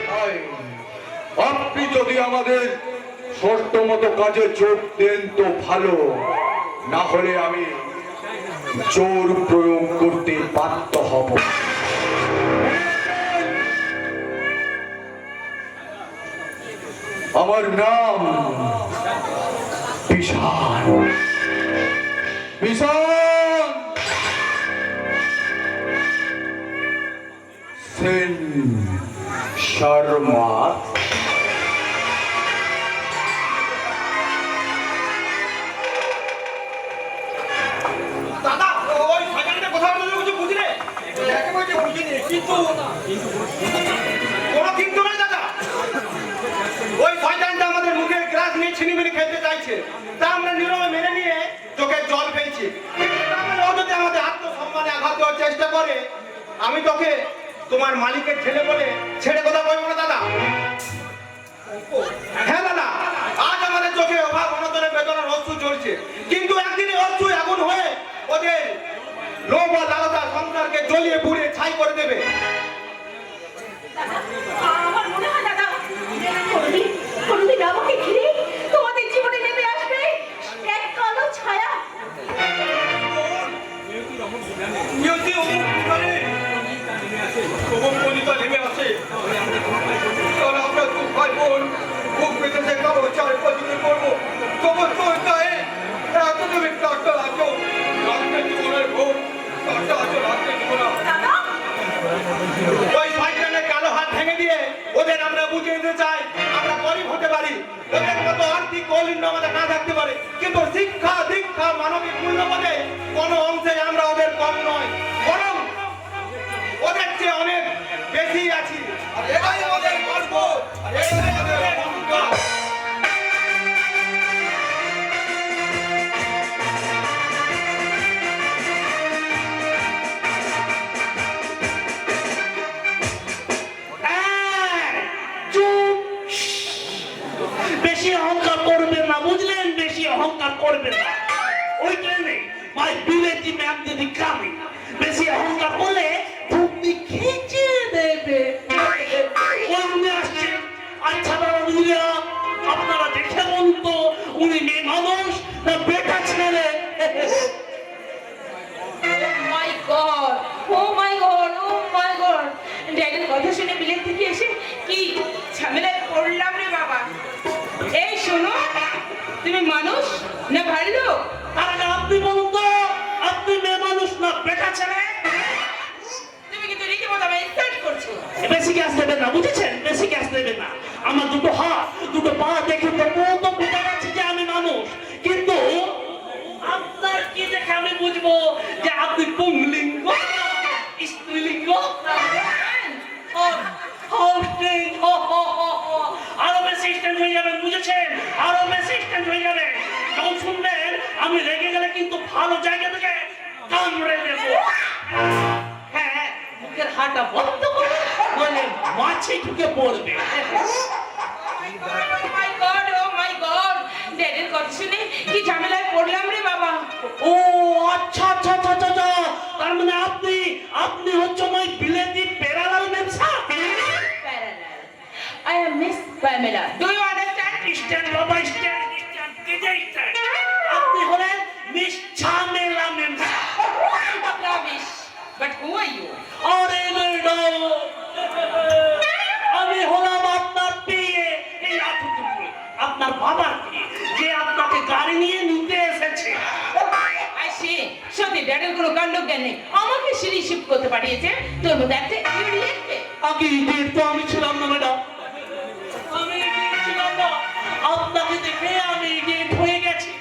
Speaker 4: তাই আপনি যদি আমাদের শর্ত মতো কাজে যোগ দেন তো ভালো, না হলে আমি জোর প্রয়োগ করতে বাধ্য হব। আমার নাম বিশাল, বিশাল সেন শর্মা।
Speaker 3: দাদা, ওই শয়তানটা কথা বলতে কিছু বুঝলে? একেবারে বুঝিনি, কিন্তু কোনো কিন্তু নয় দাদা। ওই শয়তানটা আমাদের মুখের গ্লাস নিয়ে ছিনিমিনি খেতে চাইছে, তা আমরা নীরবে মেনে নিয়ে চোখের জল ফেলছি। কিন্তু তারপরে ও যদি আমাদের আত্মসম্মানে আঘাত দেওয়ার চেষ্টা করে, আমি তোকে তোমার মালিকের ছেলে বলে ছেড়ে কথা বলবো না দাদা। হ্যাঁ দাদা, আজ আমাদের চোখে অভাব অনটনের বেদনার অশ্রু চলছে, কিন্তু একদিনে অশ্রু আগুন হয়ে ওদের লোভ আর লালসা সংসারকে জ্বলিয়ে পুড়িয়ে ছাই করে দেবে।
Speaker 2: আমার মনে হয় দাদা, কোনদিন আমাকে ঘিরে তোমাদের জীবনে নেমে আসবে এক কালো ছায়া।
Speaker 3: নিয়তি অমুককালে কলিতা নেমে আসে, তাহলে আমরা দু ভাই বোন বুক পেতেছে কারো চারে পছন্দ করবো। তবু তোর গায়ে এতটুকু কাটা আছো, রাখতে জীবনের ভোগ কাটা আছো, রাখতে জীবনা।
Speaker 2: দাদা,
Speaker 3: ওই শয়তানের কালো হাত ভেঙে দিয়ে ওদের আমরা বুঝিয়ে দিতে চাই আমরা গরিব হতে পারি, ওদের মতো আর্থিক কৌলিন্য আমাদের না থাকতে পারে, কিন্তু শিক্ষা দীক্ষা মানবিক মূল্যবোধে কোনো অংশে আমরা ওদের কম নয়, বরং বেশি আছি।
Speaker 4: আর এটাই আমাদের গর্ব, আর এটাই আমাদের অহংকার।
Speaker 7: চুপ! বেশি অহংকার করবেন না, বুঝলেন? বেশি অহংকার করবেন না। ওই ট্রেনে মাই বিলেতি ম্যাম যদি কামে বেশি অহংকার করলে তুমি খিচে দেবে। ওই উনি আসছেন। আচ্ছা বাবা বুঝলিয়া, আপনারা দেখে বলুন তো উনি মেয়ে মানুষ না বেটা ছেলে?
Speaker 2: মাই গড, ও মাই গড, ও মাই গড! ড্যাডির কথা শুনে বিলেত থেকে এসে কি ঝামেলায় পড়লাম রে বাবা। এই শোনো, তুমি মানুষ না ভাল্লুক?
Speaker 7: তার আগে আপনি বলুন তো, আপনি মেয়ে মানুষ না বেটা ছেলে?
Speaker 2: তুমি কিন্তু রীতিমতো আমায় ইনসাল্ট করছো।
Speaker 7: বেশি গ্যাস দেবেন না, বুঝেছেন? বেশি গ্যাস দেবেন না। আমার দুটো হাত দুটো পা দেখে তো তো বোঝা যাচ্ছে যে আমি মানুষ, কিন্তু আপনার কি দেখে আমি বুঝবো যে আপনি পুংলিঙ্গ স্ত্রীলিঙ্গ? আরো বেশি স্ট্যান্ড হয়ে যাবেন, বুঝেছেন? আরো বেশি স্ট্যান্ড হয়ে যাবেন। যখন শুনবেন আমি রেগে গেলে কিন্তু ভালো জায়গা থেকে কামড়ে দেবো। হ্যাঁ, মুখের হাঁটা বন্ধ করে বলে মাছি ঢুকে পড়বে।
Speaker 2: ও মাই গড, ও মাই গড! ড্যাডির কথা শুনে কি ঝামেলায় পড়লাম রে বাবা।
Speaker 7: ও আচ্ছা আচ্ছা আচ্ছা আচ্ছা আচ্ছা। তার মানে আপনি হচ্ছে ওই বিলেতি প্যারালাল ব্যবসা?
Speaker 2: Parallel. I am Miss Pamela. Do you understand?
Speaker 7: Stand বাবা, স্ট্যান্ড স্ট্যান্ড স্ট্যান্ড। আপনি হলেন মিস ঝামেলা ব্যবসা।
Speaker 2: Rubbish. But who are you?
Speaker 7: আরে ম্যাডাম, আমি হলাম আপনার বিয়ে, এই এতটুকু। আপনার বাবার বিয়ে, যে আপনাকে গাড়ি নিয়ে নিতে এসেছে।
Speaker 2: I see. সত্যি ড্যাডির কোনো কাণ্ড জ্ঞান নেই। আমাকে সিঁড়ি শিফট করতে পাঠিয়েছে তোর মতো একটা ইডিয়েটকে।
Speaker 7: আগে ইডিয়েট তো আমি ছিলাম না ম্যাডাম, আমি ইডিয়েট ছিলাম না। আপনাকে দেখে আমি ইডিয়েট হয়ে গেছি।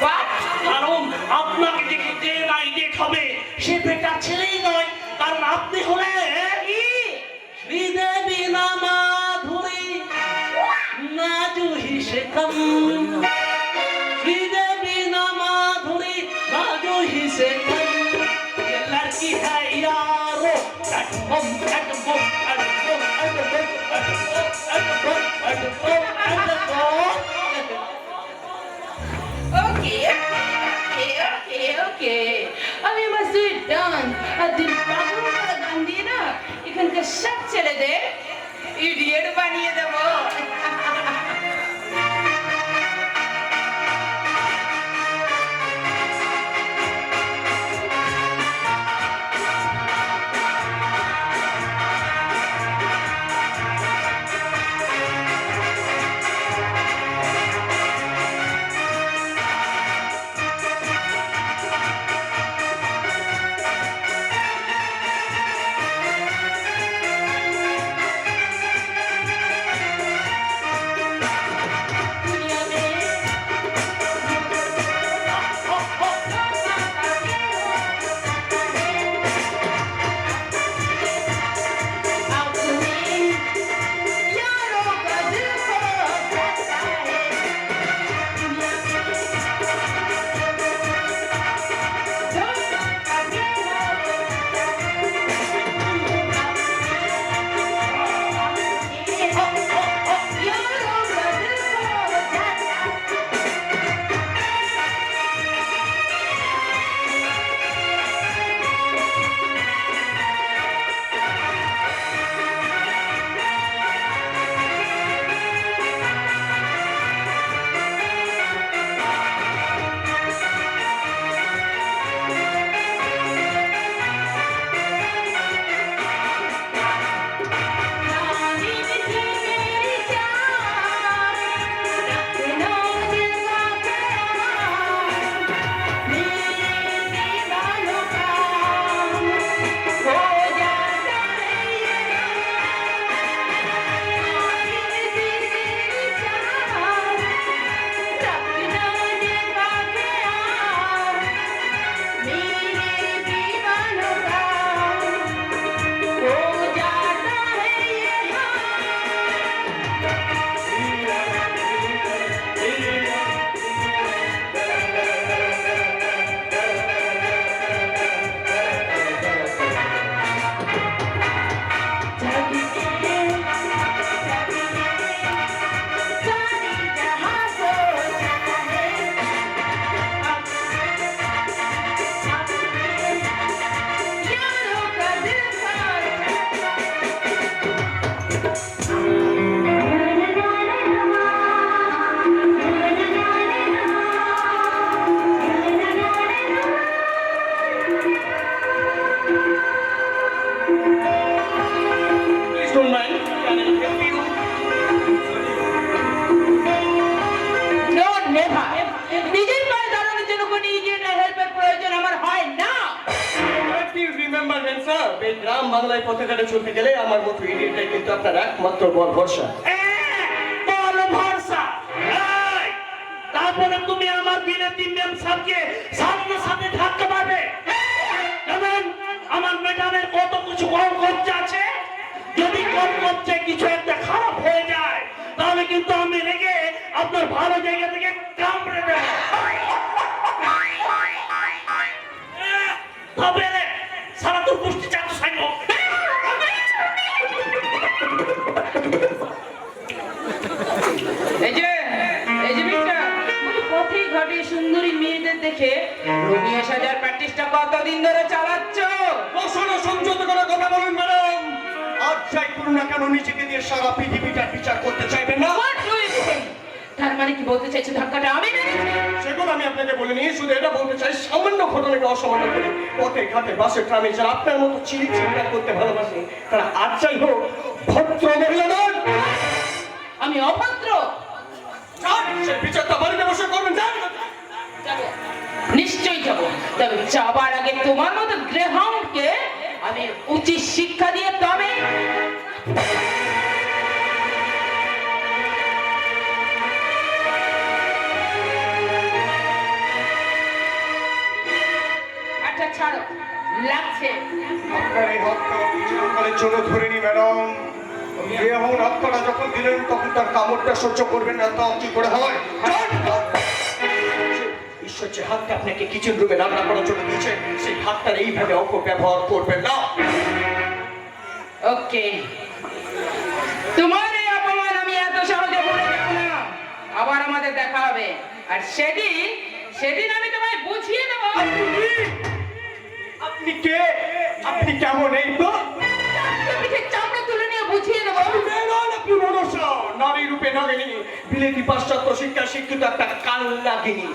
Speaker 2: What?
Speaker 7: কারণ আপনাকে দেখে যে না ইডিয়েট হবে সে বেটা ছেলেই নয়, কারণ আপনি হলেন শ্রীদেবী না মাধুরী না জুহি শেখম। श्रीदेवी ना माधुरी ना जूही शेखर, ये लड़की है यारो एट बम एट बम एट बम एट बम एट बम एट बम एट बम।
Speaker 2: Okay, okay. আমি আমার সুইট ডান আর দিন পাগল করে গান দিয়ে না এখানকার সব ছেলেদের ইডিয়েট বানিয়ে দেবো।
Speaker 3: গ্রাম বাংলায় পতাকাটা চলতে গেলে আমার মতো ইডিয়েটটাই কিন্তু আপনার একমাত্র বল ভরসা।
Speaker 7: বল ভরসা। এই, তারপরে তুমি আমার বিলেতি ম্যাম সাহেবকে সামনে সামনে ধাক্কা মারবে। কারণ আমার ম্যাডামের কত কিছু কম খরচা আছে, যদি কম খরচে কিছু একটা খারাপ হয়ে যায় তাহলে কিন্তু আমি রেগে আপনার ভালো জায়গা থেকে কামড়ে দেব। তবে রে, সারা তোর পুষ্টি চাকরি সাইব।
Speaker 2: এই যে মিস্টার, পথে ঘাটে সুন্দরী মেয়েদের দেখে রোমিও সাজার প্র্যাকটিসটা কতদিন ধরে চালাচ্ছ?
Speaker 3: বসনো, সংযত করে কথা বলুন ম্যাডাম। আজ যাই করুন না কেন নিজেকে দিয়ে সারা পৃথিবীটার বিচার করতে চাইবেন না।
Speaker 2: What do you think? তার মানে কি বলতে চাইছো ধাক্কাটা আমি মেরেছি?
Speaker 3: সেগুলো আমি আপনাকে বলিনি, শুধু এটা বলতে চাই সামান্য ঘটনাকে অসামান্য করে পথে ঘাটে বাসে ট্রামে যারা আপনার মতো চিনি চিন্তা করতে ভালোবাসে তারা আজ যাই হোক ভদ্র মহিলা নন।
Speaker 2: আমি অভদ্র?
Speaker 3: যান, সেই বিচারটা বাড়িতে বসে করবেন। যান।
Speaker 2: যাবো, নিশ্চয়ই যাবো। তবে যাবার আগে তোমার মতো গ্রেহাউন্ডকে আমি উচিত শিক্ষা দিয়ে তবে আচ্ছা ছাড়ো, লাগছে।
Speaker 3: আপনার এই হত্যা চিরকালের জন্য ধরেনি ম্যাডাম। এমন হত্যাটা যখন দিলেন তখন তার কামড়টা সহ্য করবেন না, তা কি করে হয়? ঈশ্বর যে হাতটা আপনাকে কিচেন রুমে রান্না করার জন্য দিয়েছে সেই হাতটার এইভাবে অপব্যবহার করবেন না।
Speaker 2: ওকে, তোমার এই অপমান আমি এত সহজে ভুলে যাব না। আবার আমাদের দেখা হবে, আর সেদিন আমি তোমায় বুঝিয়ে দেবো।
Speaker 3: আপনি কে? আপনি কেমন? এই তো
Speaker 2: পিঠে চামড়া তুলে নিয়ে বুঝিয়ে দেবো।
Speaker 3: আপনি মনসা, নারী রূপে নাগিনী, বিলেতি পাশ্চাত্য শিক্ষা শিক্ষিত একটা কাল লাগিনী।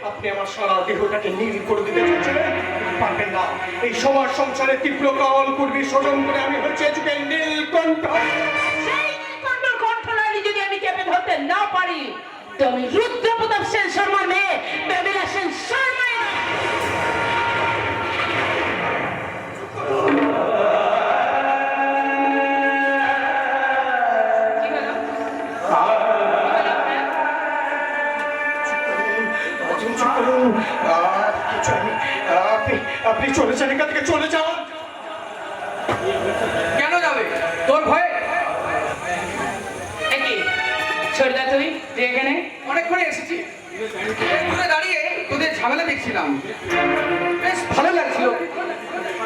Speaker 3: আপনি আমার সারা দেহটাকে নীল করে দিতে চাচ্ছিলেন, পারবেন না। এই সমাজ সংসারে তীব্র কাল করবি স্বজন করে আমি হচ্ছে যুগের নীলকণ্ঠ।
Speaker 2: সেই নীলকণ্ঠের কণ্ঠনালী যদি আমি চেপে ধরতে না পারি তো আমি রুদ্রপ্রতাপ সেন শর্মার মেয়ে বেবিলা সেন শর্মা।
Speaker 3: আপনি চলে যান, এখান থেকে চলে যান।
Speaker 6: কেন যাবে? তোর ভয়ে?
Speaker 2: কি ছোটদা, তুই এখানে?
Speaker 6: অনেকক্ষণে এসেছি, দূরে দাঁড়িয়ে তোদের ঝামেলা দেখছিলাম, বেশ ভালো লাগছিল।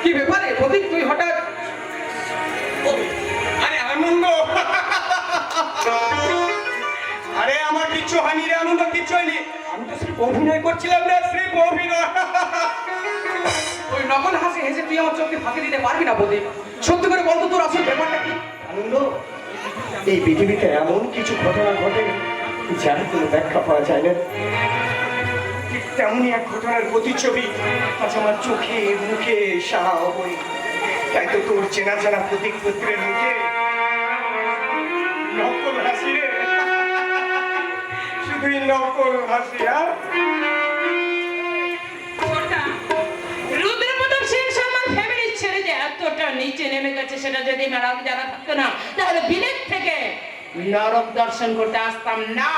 Speaker 6: কি ব্যাপারে প্রদীপ, তুই হঠাৎ?
Speaker 3: আরে আনন্দ, আরে আমার কিচ্ছু হয়নি রে আনন্দ, কিচ্ছু হয়নি। আমি তো সির্ফ অভিনয় করছিলাম না, সির্ফ অভিনয়।
Speaker 6: ওই নকল হাসি হেসে তুই আমার চোখকে ফাঁকি দিতে পারবি না প্রদীপ। সত্যি করে বলতো তোর আসল ব্যাপারটা কি?
Speaker 3: আনন্দ, এই পৃথিবীতে এমন কিছু ঘটনা ঘটে যার কোনো ব্যাখ্যা পাওয়া যায় না। ঠিক তেমনই এক ঘটনার প্রতিচ্ছবি আজ আমার চোখে মুখে সাহা হই। তাই তো তোর চেনা জানা প্রতীক পুত্রের মুখে নকল হাসি রে, শুধুই নকল হাসি। আর
Speaker 2: রুদ্রপ্রতাপ সেন শর্মার ফ্যামিলির ছেড়ে যে এতটা নিচে নেমে গেছে সেটা যদি আমার জানা থাকতো না তাহলে বিলেত থেকে নরক দর্শন করতে আসতাম না।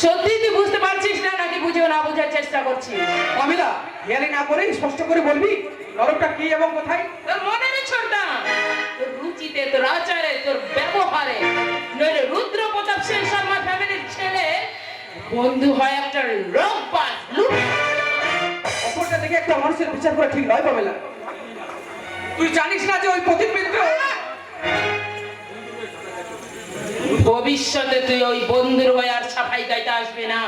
Speaker 2: সত্যি তুই বুঝতে পারছিস না নাকি বুঝেও না বোঝার চেষ্টা করছিস?
Speaker 6: অমিলা, হেয়ালি না করে স্পষ্ট করে বলবি নরকটা কি এবং কোথায়?
Speaker 2: তোর মনে নেই ছোটদা? তোর রুচিতে, তোর আচারে, তোর ব্যবহারে নইলে রুদ্রপ্রতাপ সেন শর্মার ফ্যামিলির ছেলে বন্ধু হয় একটা রোগবাজ।
Speaker 6: অপরটা দেখে একটা মানুষের বিচার করা ঠিক নয় পামেলা। তুই জানিস না যে ওই প্রদীপ মিত্র
Speaker 2: ভবিষ্যতে তুই ওই বন্ধুর হয়ে আর সাফাই গাইতে আসবে না।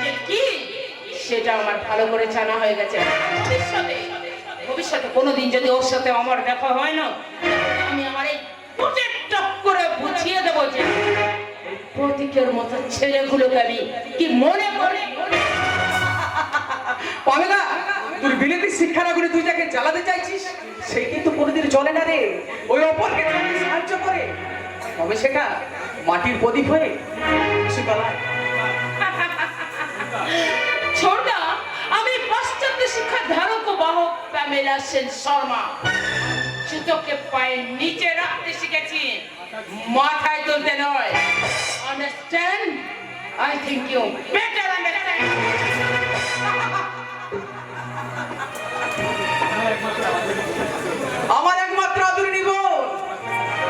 Speaker 2: যে কি সেটা আমার ভালো করে জানা হয়ে গেছে। ভবিষ্যতে কোনোদিন যদি ওর সাথে আমার দেখা হয় না, আমি আমার এই বুকের টপ করে বুঝিয়ে দেবো যে প্রতীকের মতো ছেলেগুলোকে আমি কি মনে করি।
Speaker 6: পামেলা, তোর বিলেতি শিক্ষা না করে তুই যাকে জ্বালাতে চাইছিস সে কিন্তু কোনোদিন জ্বলে না রে। ওই অপরকে জ্বালাতে সাহায্য করে, তবে সেটা মাটির প্রদীপ হয়ে
Speaker 2: ছোটদা, আমি পাশ্চাত্য শিক্ষার ধারণা মেলা সেন শর্মা জুতোকে পায়ের নিচে রাখতে শিখেছি, মাথায় তুলতে নয়। Understand? I think you better understand.
Speaker 6: আমার একমাত্র আদরণী বোন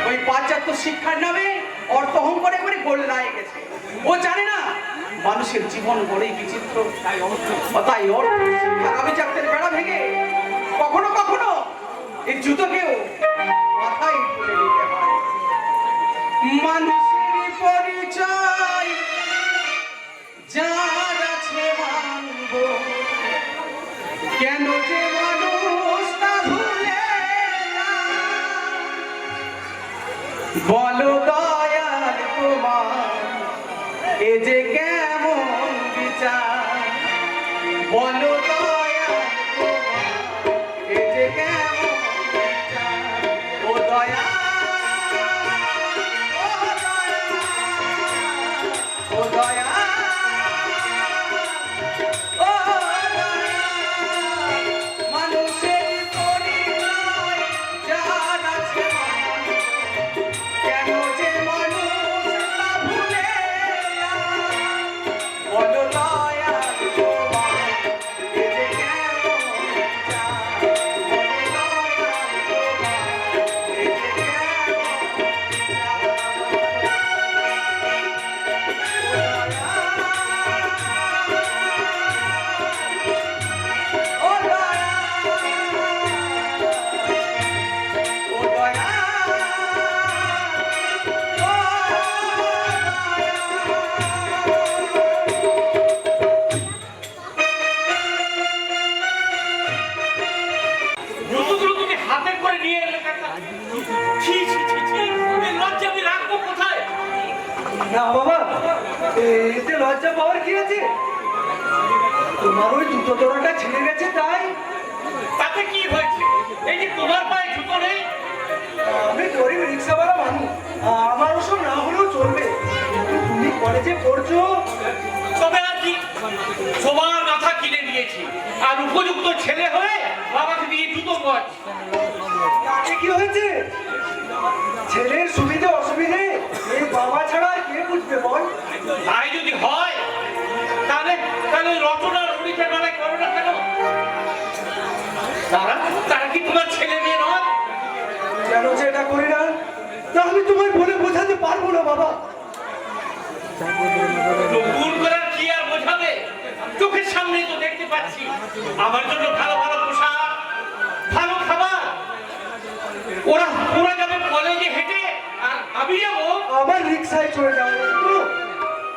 Speaker 6: ওই পাশ্চাত্য শিক্ষার নামে অর্থ অহং করে করে গোল্লায় গেছে। ও জানে না মানুষের জীবন বড়ই বিচিত্র। তাই ওর শিক্ষার আভিজাত্যের বেড়া ভেঙে কখনো কখনো এই জুতোকেও মাথায় তুলে নিতে হয়। মানুষের পরিচয় যার আছে মানব, কেন যে মানুষ তা ভুলে যায়। বলো দয়াল তোমার এ যে কেমন বিচার, বলো দয়াল তোমার এ যে কেমন বিচার। ও দয়াল, ও দয়াল, ও দয়াল, ও দয়াল। মানুষের পরিচয় যার আছে মানব, কেন যে মানুষ তা ভুলে যায়। বলো দয়াল তোমার এ যে কেমন বিচার, বলো দয়াল তোমার এ যে কেমন বিচার। ও দয়াল, ও দয়াল, ও
Speaker 5: জুতোগুলো তুমি হাতে করে নিয়ে এলে কাকা। ছি ছি ছি ছি, এই লজ্জা আমি রাখবো কোথায়?
Speaker 3: না বাবা, এতে লজ্জা পাওয়ার কি আছে? তোমার ওই জুতো তোড়াটা ছিঁড়ে গেছে তাই।
Speaker 5: তাতে কি হয়েছে? এই যে তোমার পায়ে জুতো নেই।
Speaker 3: আমি গরিব রিক্সাওয়ালা মানুষ, আমার ওসব না হলেও চলবে। কিন্তু তুমি কলেজে পড়ছো।
Speaker 5: তবে আর কি, সবার মাথা কিনে দিয়েছি, আর উপযুক্ত ছেলে হয়ে বাবাকে দিয়ে জুতো পর।
Speaker 3: তাতে কি হয়েছে? ছেলের সুবিধে অসুবিধে এই বাবা ছাড়া আর কে বুঝবে বল?
Speaker 5: তাই যদি হয় তাহলে তাহলে রচনার উড়িতে বেলায় করো না কেন? তারা তারা কি তোমার ছেলে মেয়ে নয়?
Speaker 3: কেন যে এটা করি না তা আমি তোমায় বলে বোঝাতে পারবো না বাবা।
Speaker 5: নতুন করার কি আর বোঝাবে? চোখের সামনেই তো দেখতে পাচ্ছি আমার জন্য ভালো ভালো পোশাক, ভালো খাবার। ওরা ওরা যাবে কলেজে হেঁটে, আর আমি যাবো।
Speaker 3: আমার রিক্সায় চলে যাবো তো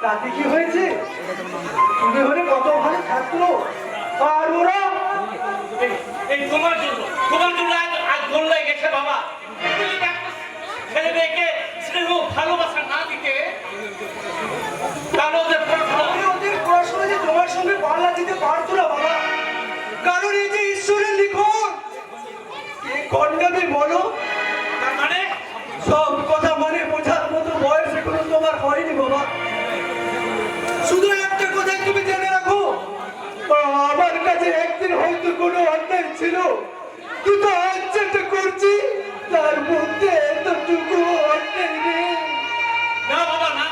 Speaker 3: তাতে কি হয়েছে? তুমি হলে কত ভালো থাকলো, আর ওরা
Speaker 5: এই তোমার জন্য আজ গোল্লায় গেছে বাবা। তুমি যদি একটা ছেলে মেয়েকে স্নেহ ভালোবাসা না দিতে, তাহলে ওদের
Speaker 3: আমি ওদের পড়াশোনা যে তোমার সঙ্গে পাল্লা দিতে পারতো না বাবা। কারণ এই যে ঈশ্বরের লিখন কে কন্যাবে বলো?
Speaker 5: তার মানে
Speaker 3: সব কথা মানে বোঝার মতো বয়স এখনো তোমার হয়নি বাবা। শুধু একটা কথা তুমি জেনে রাখো, আমার কাছে একদিন হয়তো কোনো অন্যায় ছিল, কিন্তু আজ যেটা করছি তার মধ্যে এতটুকু অন্যায় নেই।
Speaker 5: না বাবা না,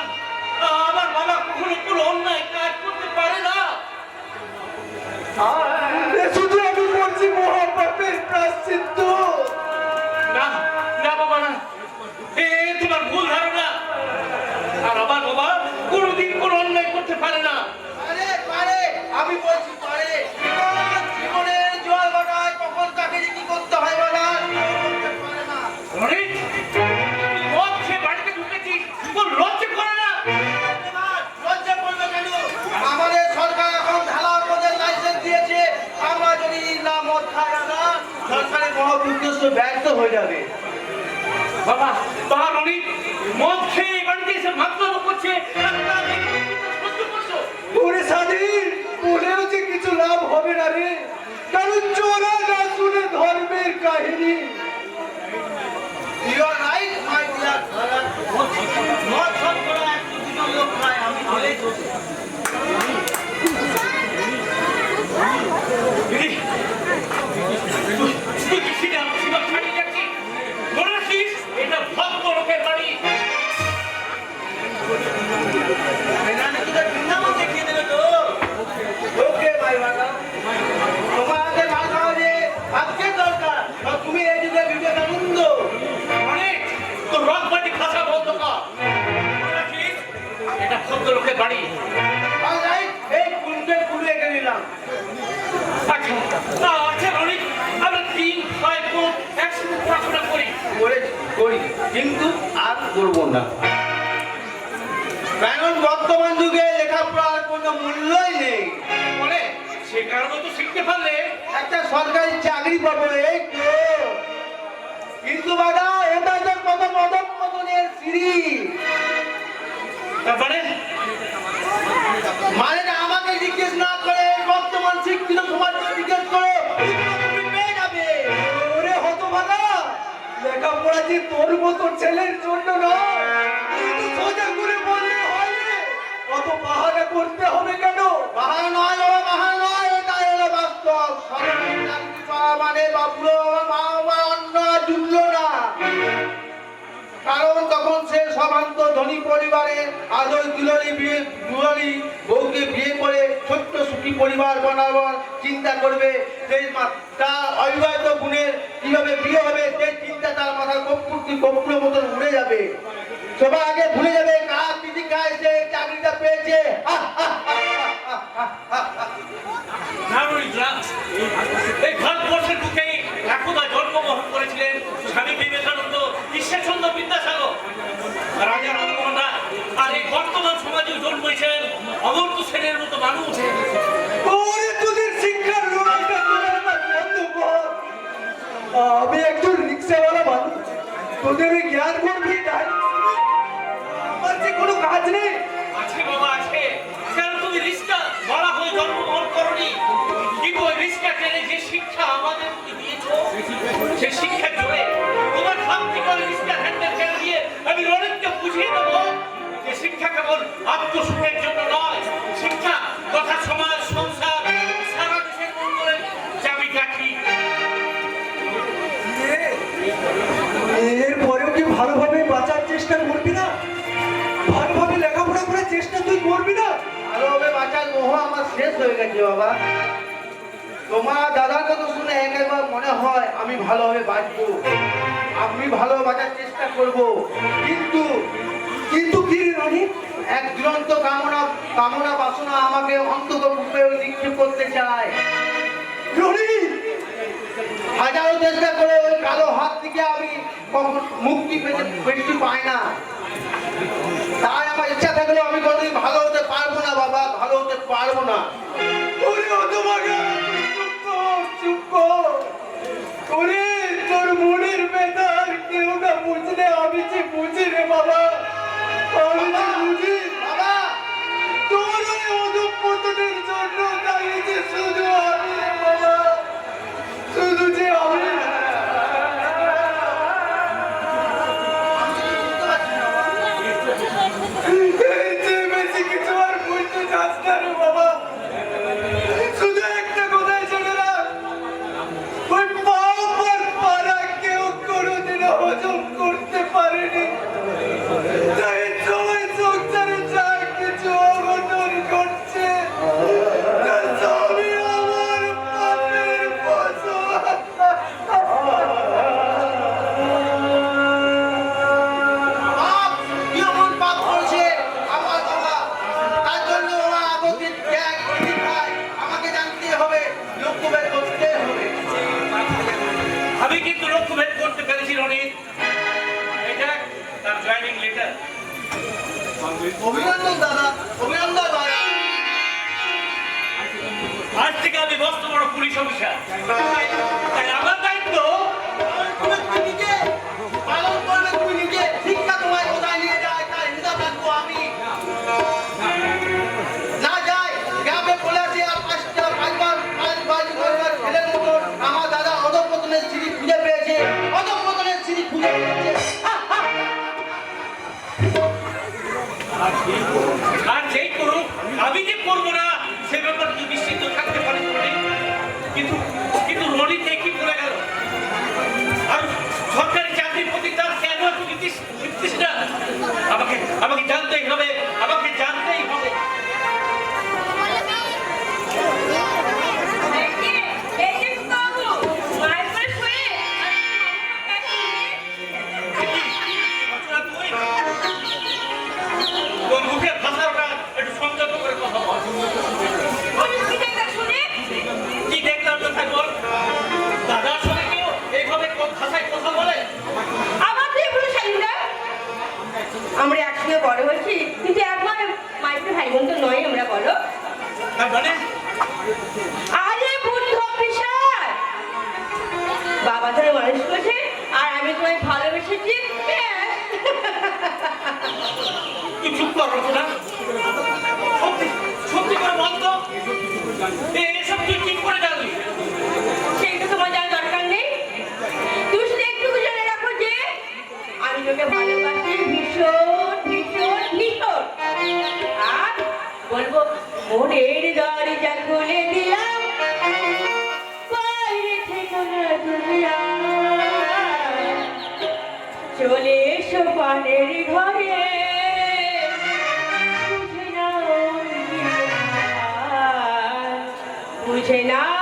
Speaker 5: আমার বাবা কখনো কোনো অন্যায় কাজ করতে পারে না।
Speaker 3: শুধু আমি করছি মহাপাপের প্রায়শ্চিত্ত।
Speaker 5: না না বাবা না, এ তোমার ভুল ধারণা। আর আমার বাবা কোনোদিন কোনো অন্যায় করতে পারে না।
Speaker 4: আমি বলছি পারে। জীবনের জল ঘটায় কখন তাকে যে কি করতে হয় বলা
Speaker 5: অনেক মদ খেয়ে বাড়িতে ঢুকেছিস, তোর লজ্জা করে না?
Speaker 4: লজ্জা করবে কেন? আমাদের সরকার এখন ঢালা পদের লাইসেন্স দিয়েছে। আমরা যদি না মদ খাই না, সরকারের মহৎ উদ্দেশ্য ব্যর্থ হয়ে যাবে।
Speaker 5: বাবা তোমার অনেক মদ খেয়ে বাড়িতে এসে মাতলামি করছে, আর তা দেখে সহ্য করছো?
Speaker 3: ওরে স্বাধীন বলেও যে কিছু লাভ হবে না রে, কারণ চোরা না শুনে ধর্মের কাহিনী।
Speaker 4: You are right, my dear brother. মদ সব করে একটু দুজন লোক খায়, আমি বলেই তো।
Speaker 5: দিদি,
Speaker 3: করি, কিন্তু আর করব না। কারণ বর্তমান যুগে লেখাপড়ার কোনো মূল্যই নেই।
Speaker 5: বলে শেখার মতো শিখতে পারলে
Speaker 3: একটা সরকারি চাকরি পাবো, এই তো। কিন্তু বাবা, ওটা তো কত মদনের সিঁড়ি।
Speaker 5: তারপরে
Speaker 3: মানে আমাকে জিজ্ঞেস না করে বর্তমান শিক্ষিত সমাজকে জিজ্ঞেস করো, তুমি পেয়ে যাবে। ওরে হতভাগা, লেখাপড়া যে তোর মতো ছেলের জন্য নয়, তুই তো সোজা করে বললে হয় রে। অত বাহানা করতে হবে কেন? বাহানা নয় বাবা, বাহানা নয়, এটাই হলো বাস্তব। সরকারি চাকরি পাওয়া মানে বাবুলো মা বাবা অন্য জুটলো না। কারণ তখন সে সমান্ত ধনী পরিবারে আদর দুলালি বউকে বিয়ে করে ছোট্ট সুখী পরিবার বানাবার চিন্তা করবে। সেই তার অবিবাহিত গুণের কিভাবে বিয়ে হবে সেই চিন্তা তার মাথার কপুরের মতন উড়ে যাবে। সবার আগে ভুলে যাবে কার পিটিকায় সে চাকরিটা পেয়েছে।
Speaker 5: এই ভারতবর্ষের বুকে একদা জন্মগ্রহণ করেছিলেন স্বামী বিবেকানন্দ, ঈশ্বরচন্দ্র বিদ্যাসাগর, রাজা রামমোহন রায়। আর এই বর্তমান সমাজে জন্মেছেন অমর্ত্য সেনের মতো মানুষ।
Speaker 3: ওরে তোদের শিক্ষার লোকটা তোরা আমার বন্ধ কর। আমি একজন রিক্সাওয়ালা মানুষ, তোদের ওই জ্ঞান করবি তাই আমার যে কোনো কাজ নেই।
Speaker 5: আছে বাবা আছে, কেন তুমি রিস্কা বলা হয়ে জন্মগ্রহণ করনি? কিন্তু ওই রিস্কা টেনে যে শিক্ষা আমাদের দিয়েছো, সেই শিক্ষার জোরে তোমার হাত থেকে ওই রিস্কা হ্যান্ডেল ছেড়ে দিয়ে আমি রণিতকে বুঝিয়ে দেবো যে শিক্ষা কেবল আত্মসুখের জন্য নয়, শিক্ষা তথা সমাজ সংসার সারা দেশের মঙ্গলের চাবিকাঠি।
Speaker 3: এরপরেও কি ভালোভাবে বাঁচার চেষ্টা করবি না? ভালোভাবে লেখাপড়া করার চেষ্টা তুই করবি না? ভালোভাবে বাঁচার মোহ আমার শেষ হয়ে গেছে বাবা। তোমার দাদার কথা শুনে একবার মনে হয় আমি ভালোভাবে বাঁচবো, আমি ভালো বাঁচার চেষ্টা করব। কিন্তু কিন্তু কি রানী, এক দুরন্ত কামনা বাসনা আমাকে অন্ততপক্ষে নিক্ষেপ করতে চায়। রনি, হাজারো চেষ্টা করে ওই কালো হাত থেকে আমি মুক্তি পেতে পাই না। তাই আমার ইচ্ছা থাকলেও আমি কোনোদিন ভালো হতে পারবো না বাবা, ভালো হতে পারবো না। তোর মনের বেদার কেউ না বুঝলে আমি যে বুঝি রে বাবা, আমি যে বুঝি বাবা। তোর ওই অধঃপতনের জন্য দাঁড়িয়েছে শুধু আমি রে বাবা, শুধু যে আমি। বেশি কিছু আর বুঝতে চাস না রে বাবা। শুধু একটা কথাই শুনে রাখ, ওই পাপ আর পারা কেউ কোনোদিনও হজম করতে পারেনি। তাই সময় সংসারে যা কিছু অঘটন ঘটছে তা সবই আমার পাপের ফসল। পাপ কেমন পাপ করেছে আমার বাবা, তার জন্য ওরা আমাকে ত্যাগ শিখায়। আমাকে জানতে হবে, লক্ষ্যভেদ করতে হবে।
Speaker 5: আমি কিন্তু লক্ষ্যভেদ করতে পেরেছি রনিত। এটা তার জয়েনিং লেটার।
Speaker 3: অভিনন্দন দাদা, অভিনন্দন দাদা।
Speaker 5: আজ থেকে আমি মস্ত বড় পুলিশ অফিসার, তাই আমার দায়িত্ব
Speaker 3: তুমি নিজে পালন করবে, তুমি নিজে। শিক্ষা তোমায় কোথায় নিয়ে যায় তার হিসাব রাখবো আমি। না যাই গ্রামে বলে আছে আর পাঁচবার ছেলের মতো আমার দাদা অধঃপতনের সিঁড়ি খুঁজে পেয়েছে, অধঃপতনের সিঁড়ি খুঁজে পেয়েছে।
Speaker 5: আর যেই করুক, আমি যে করবো না সে ব্যাপারে তুই নিশ্চিন্ত থাকতে পারিস রনিত। কিন্তু কিন্তু রনিত কি বলে গেল? আর সরকারি চাকরির প্রতি তার কেন এত বিতৃষ্ণা? আমাকে জানতেই হবে, আমাকে জানতেই হবে। তোর মুখের ভাষাটা একটু সংযত করে কথা বল। কি দেখলাম তো তাই বল? দাদার সঙ্গে কেউ এইভাবে ভাষায় কথা বলে?
Speaker 2: আমাদের পুলিশ বড় হয়েছি, কিন্তু একবার মায়ের ভাই বোন তো নয় আমরা, বলো।
Speaker 5: মানে
Speaker 2: আরে বুদ্ধ অফিসার, বাবা ধরে মানুষ করেছে আর আমি তোমায় ভালোবেসেছি, ব্যাস।
Speaker 5: তুই চুপ কর রচনা। সত্যি সত্যি করে বল তো, এসব তুই ঠিক করে জানলি?
Speaker 2: সেইটা তোমার জানার দরকার নেই। তুমি শুধু একটুকু জেনে রাখো যে আমি তোকে ভালোবাসি ভীষণ ভীষণ ভীষণ। আর বলবো, মনের দরজা খুলে দিলাম, বাইরে থেকে না তুমি আর। চলে এসো পানের ঘরে, বুঝে নাও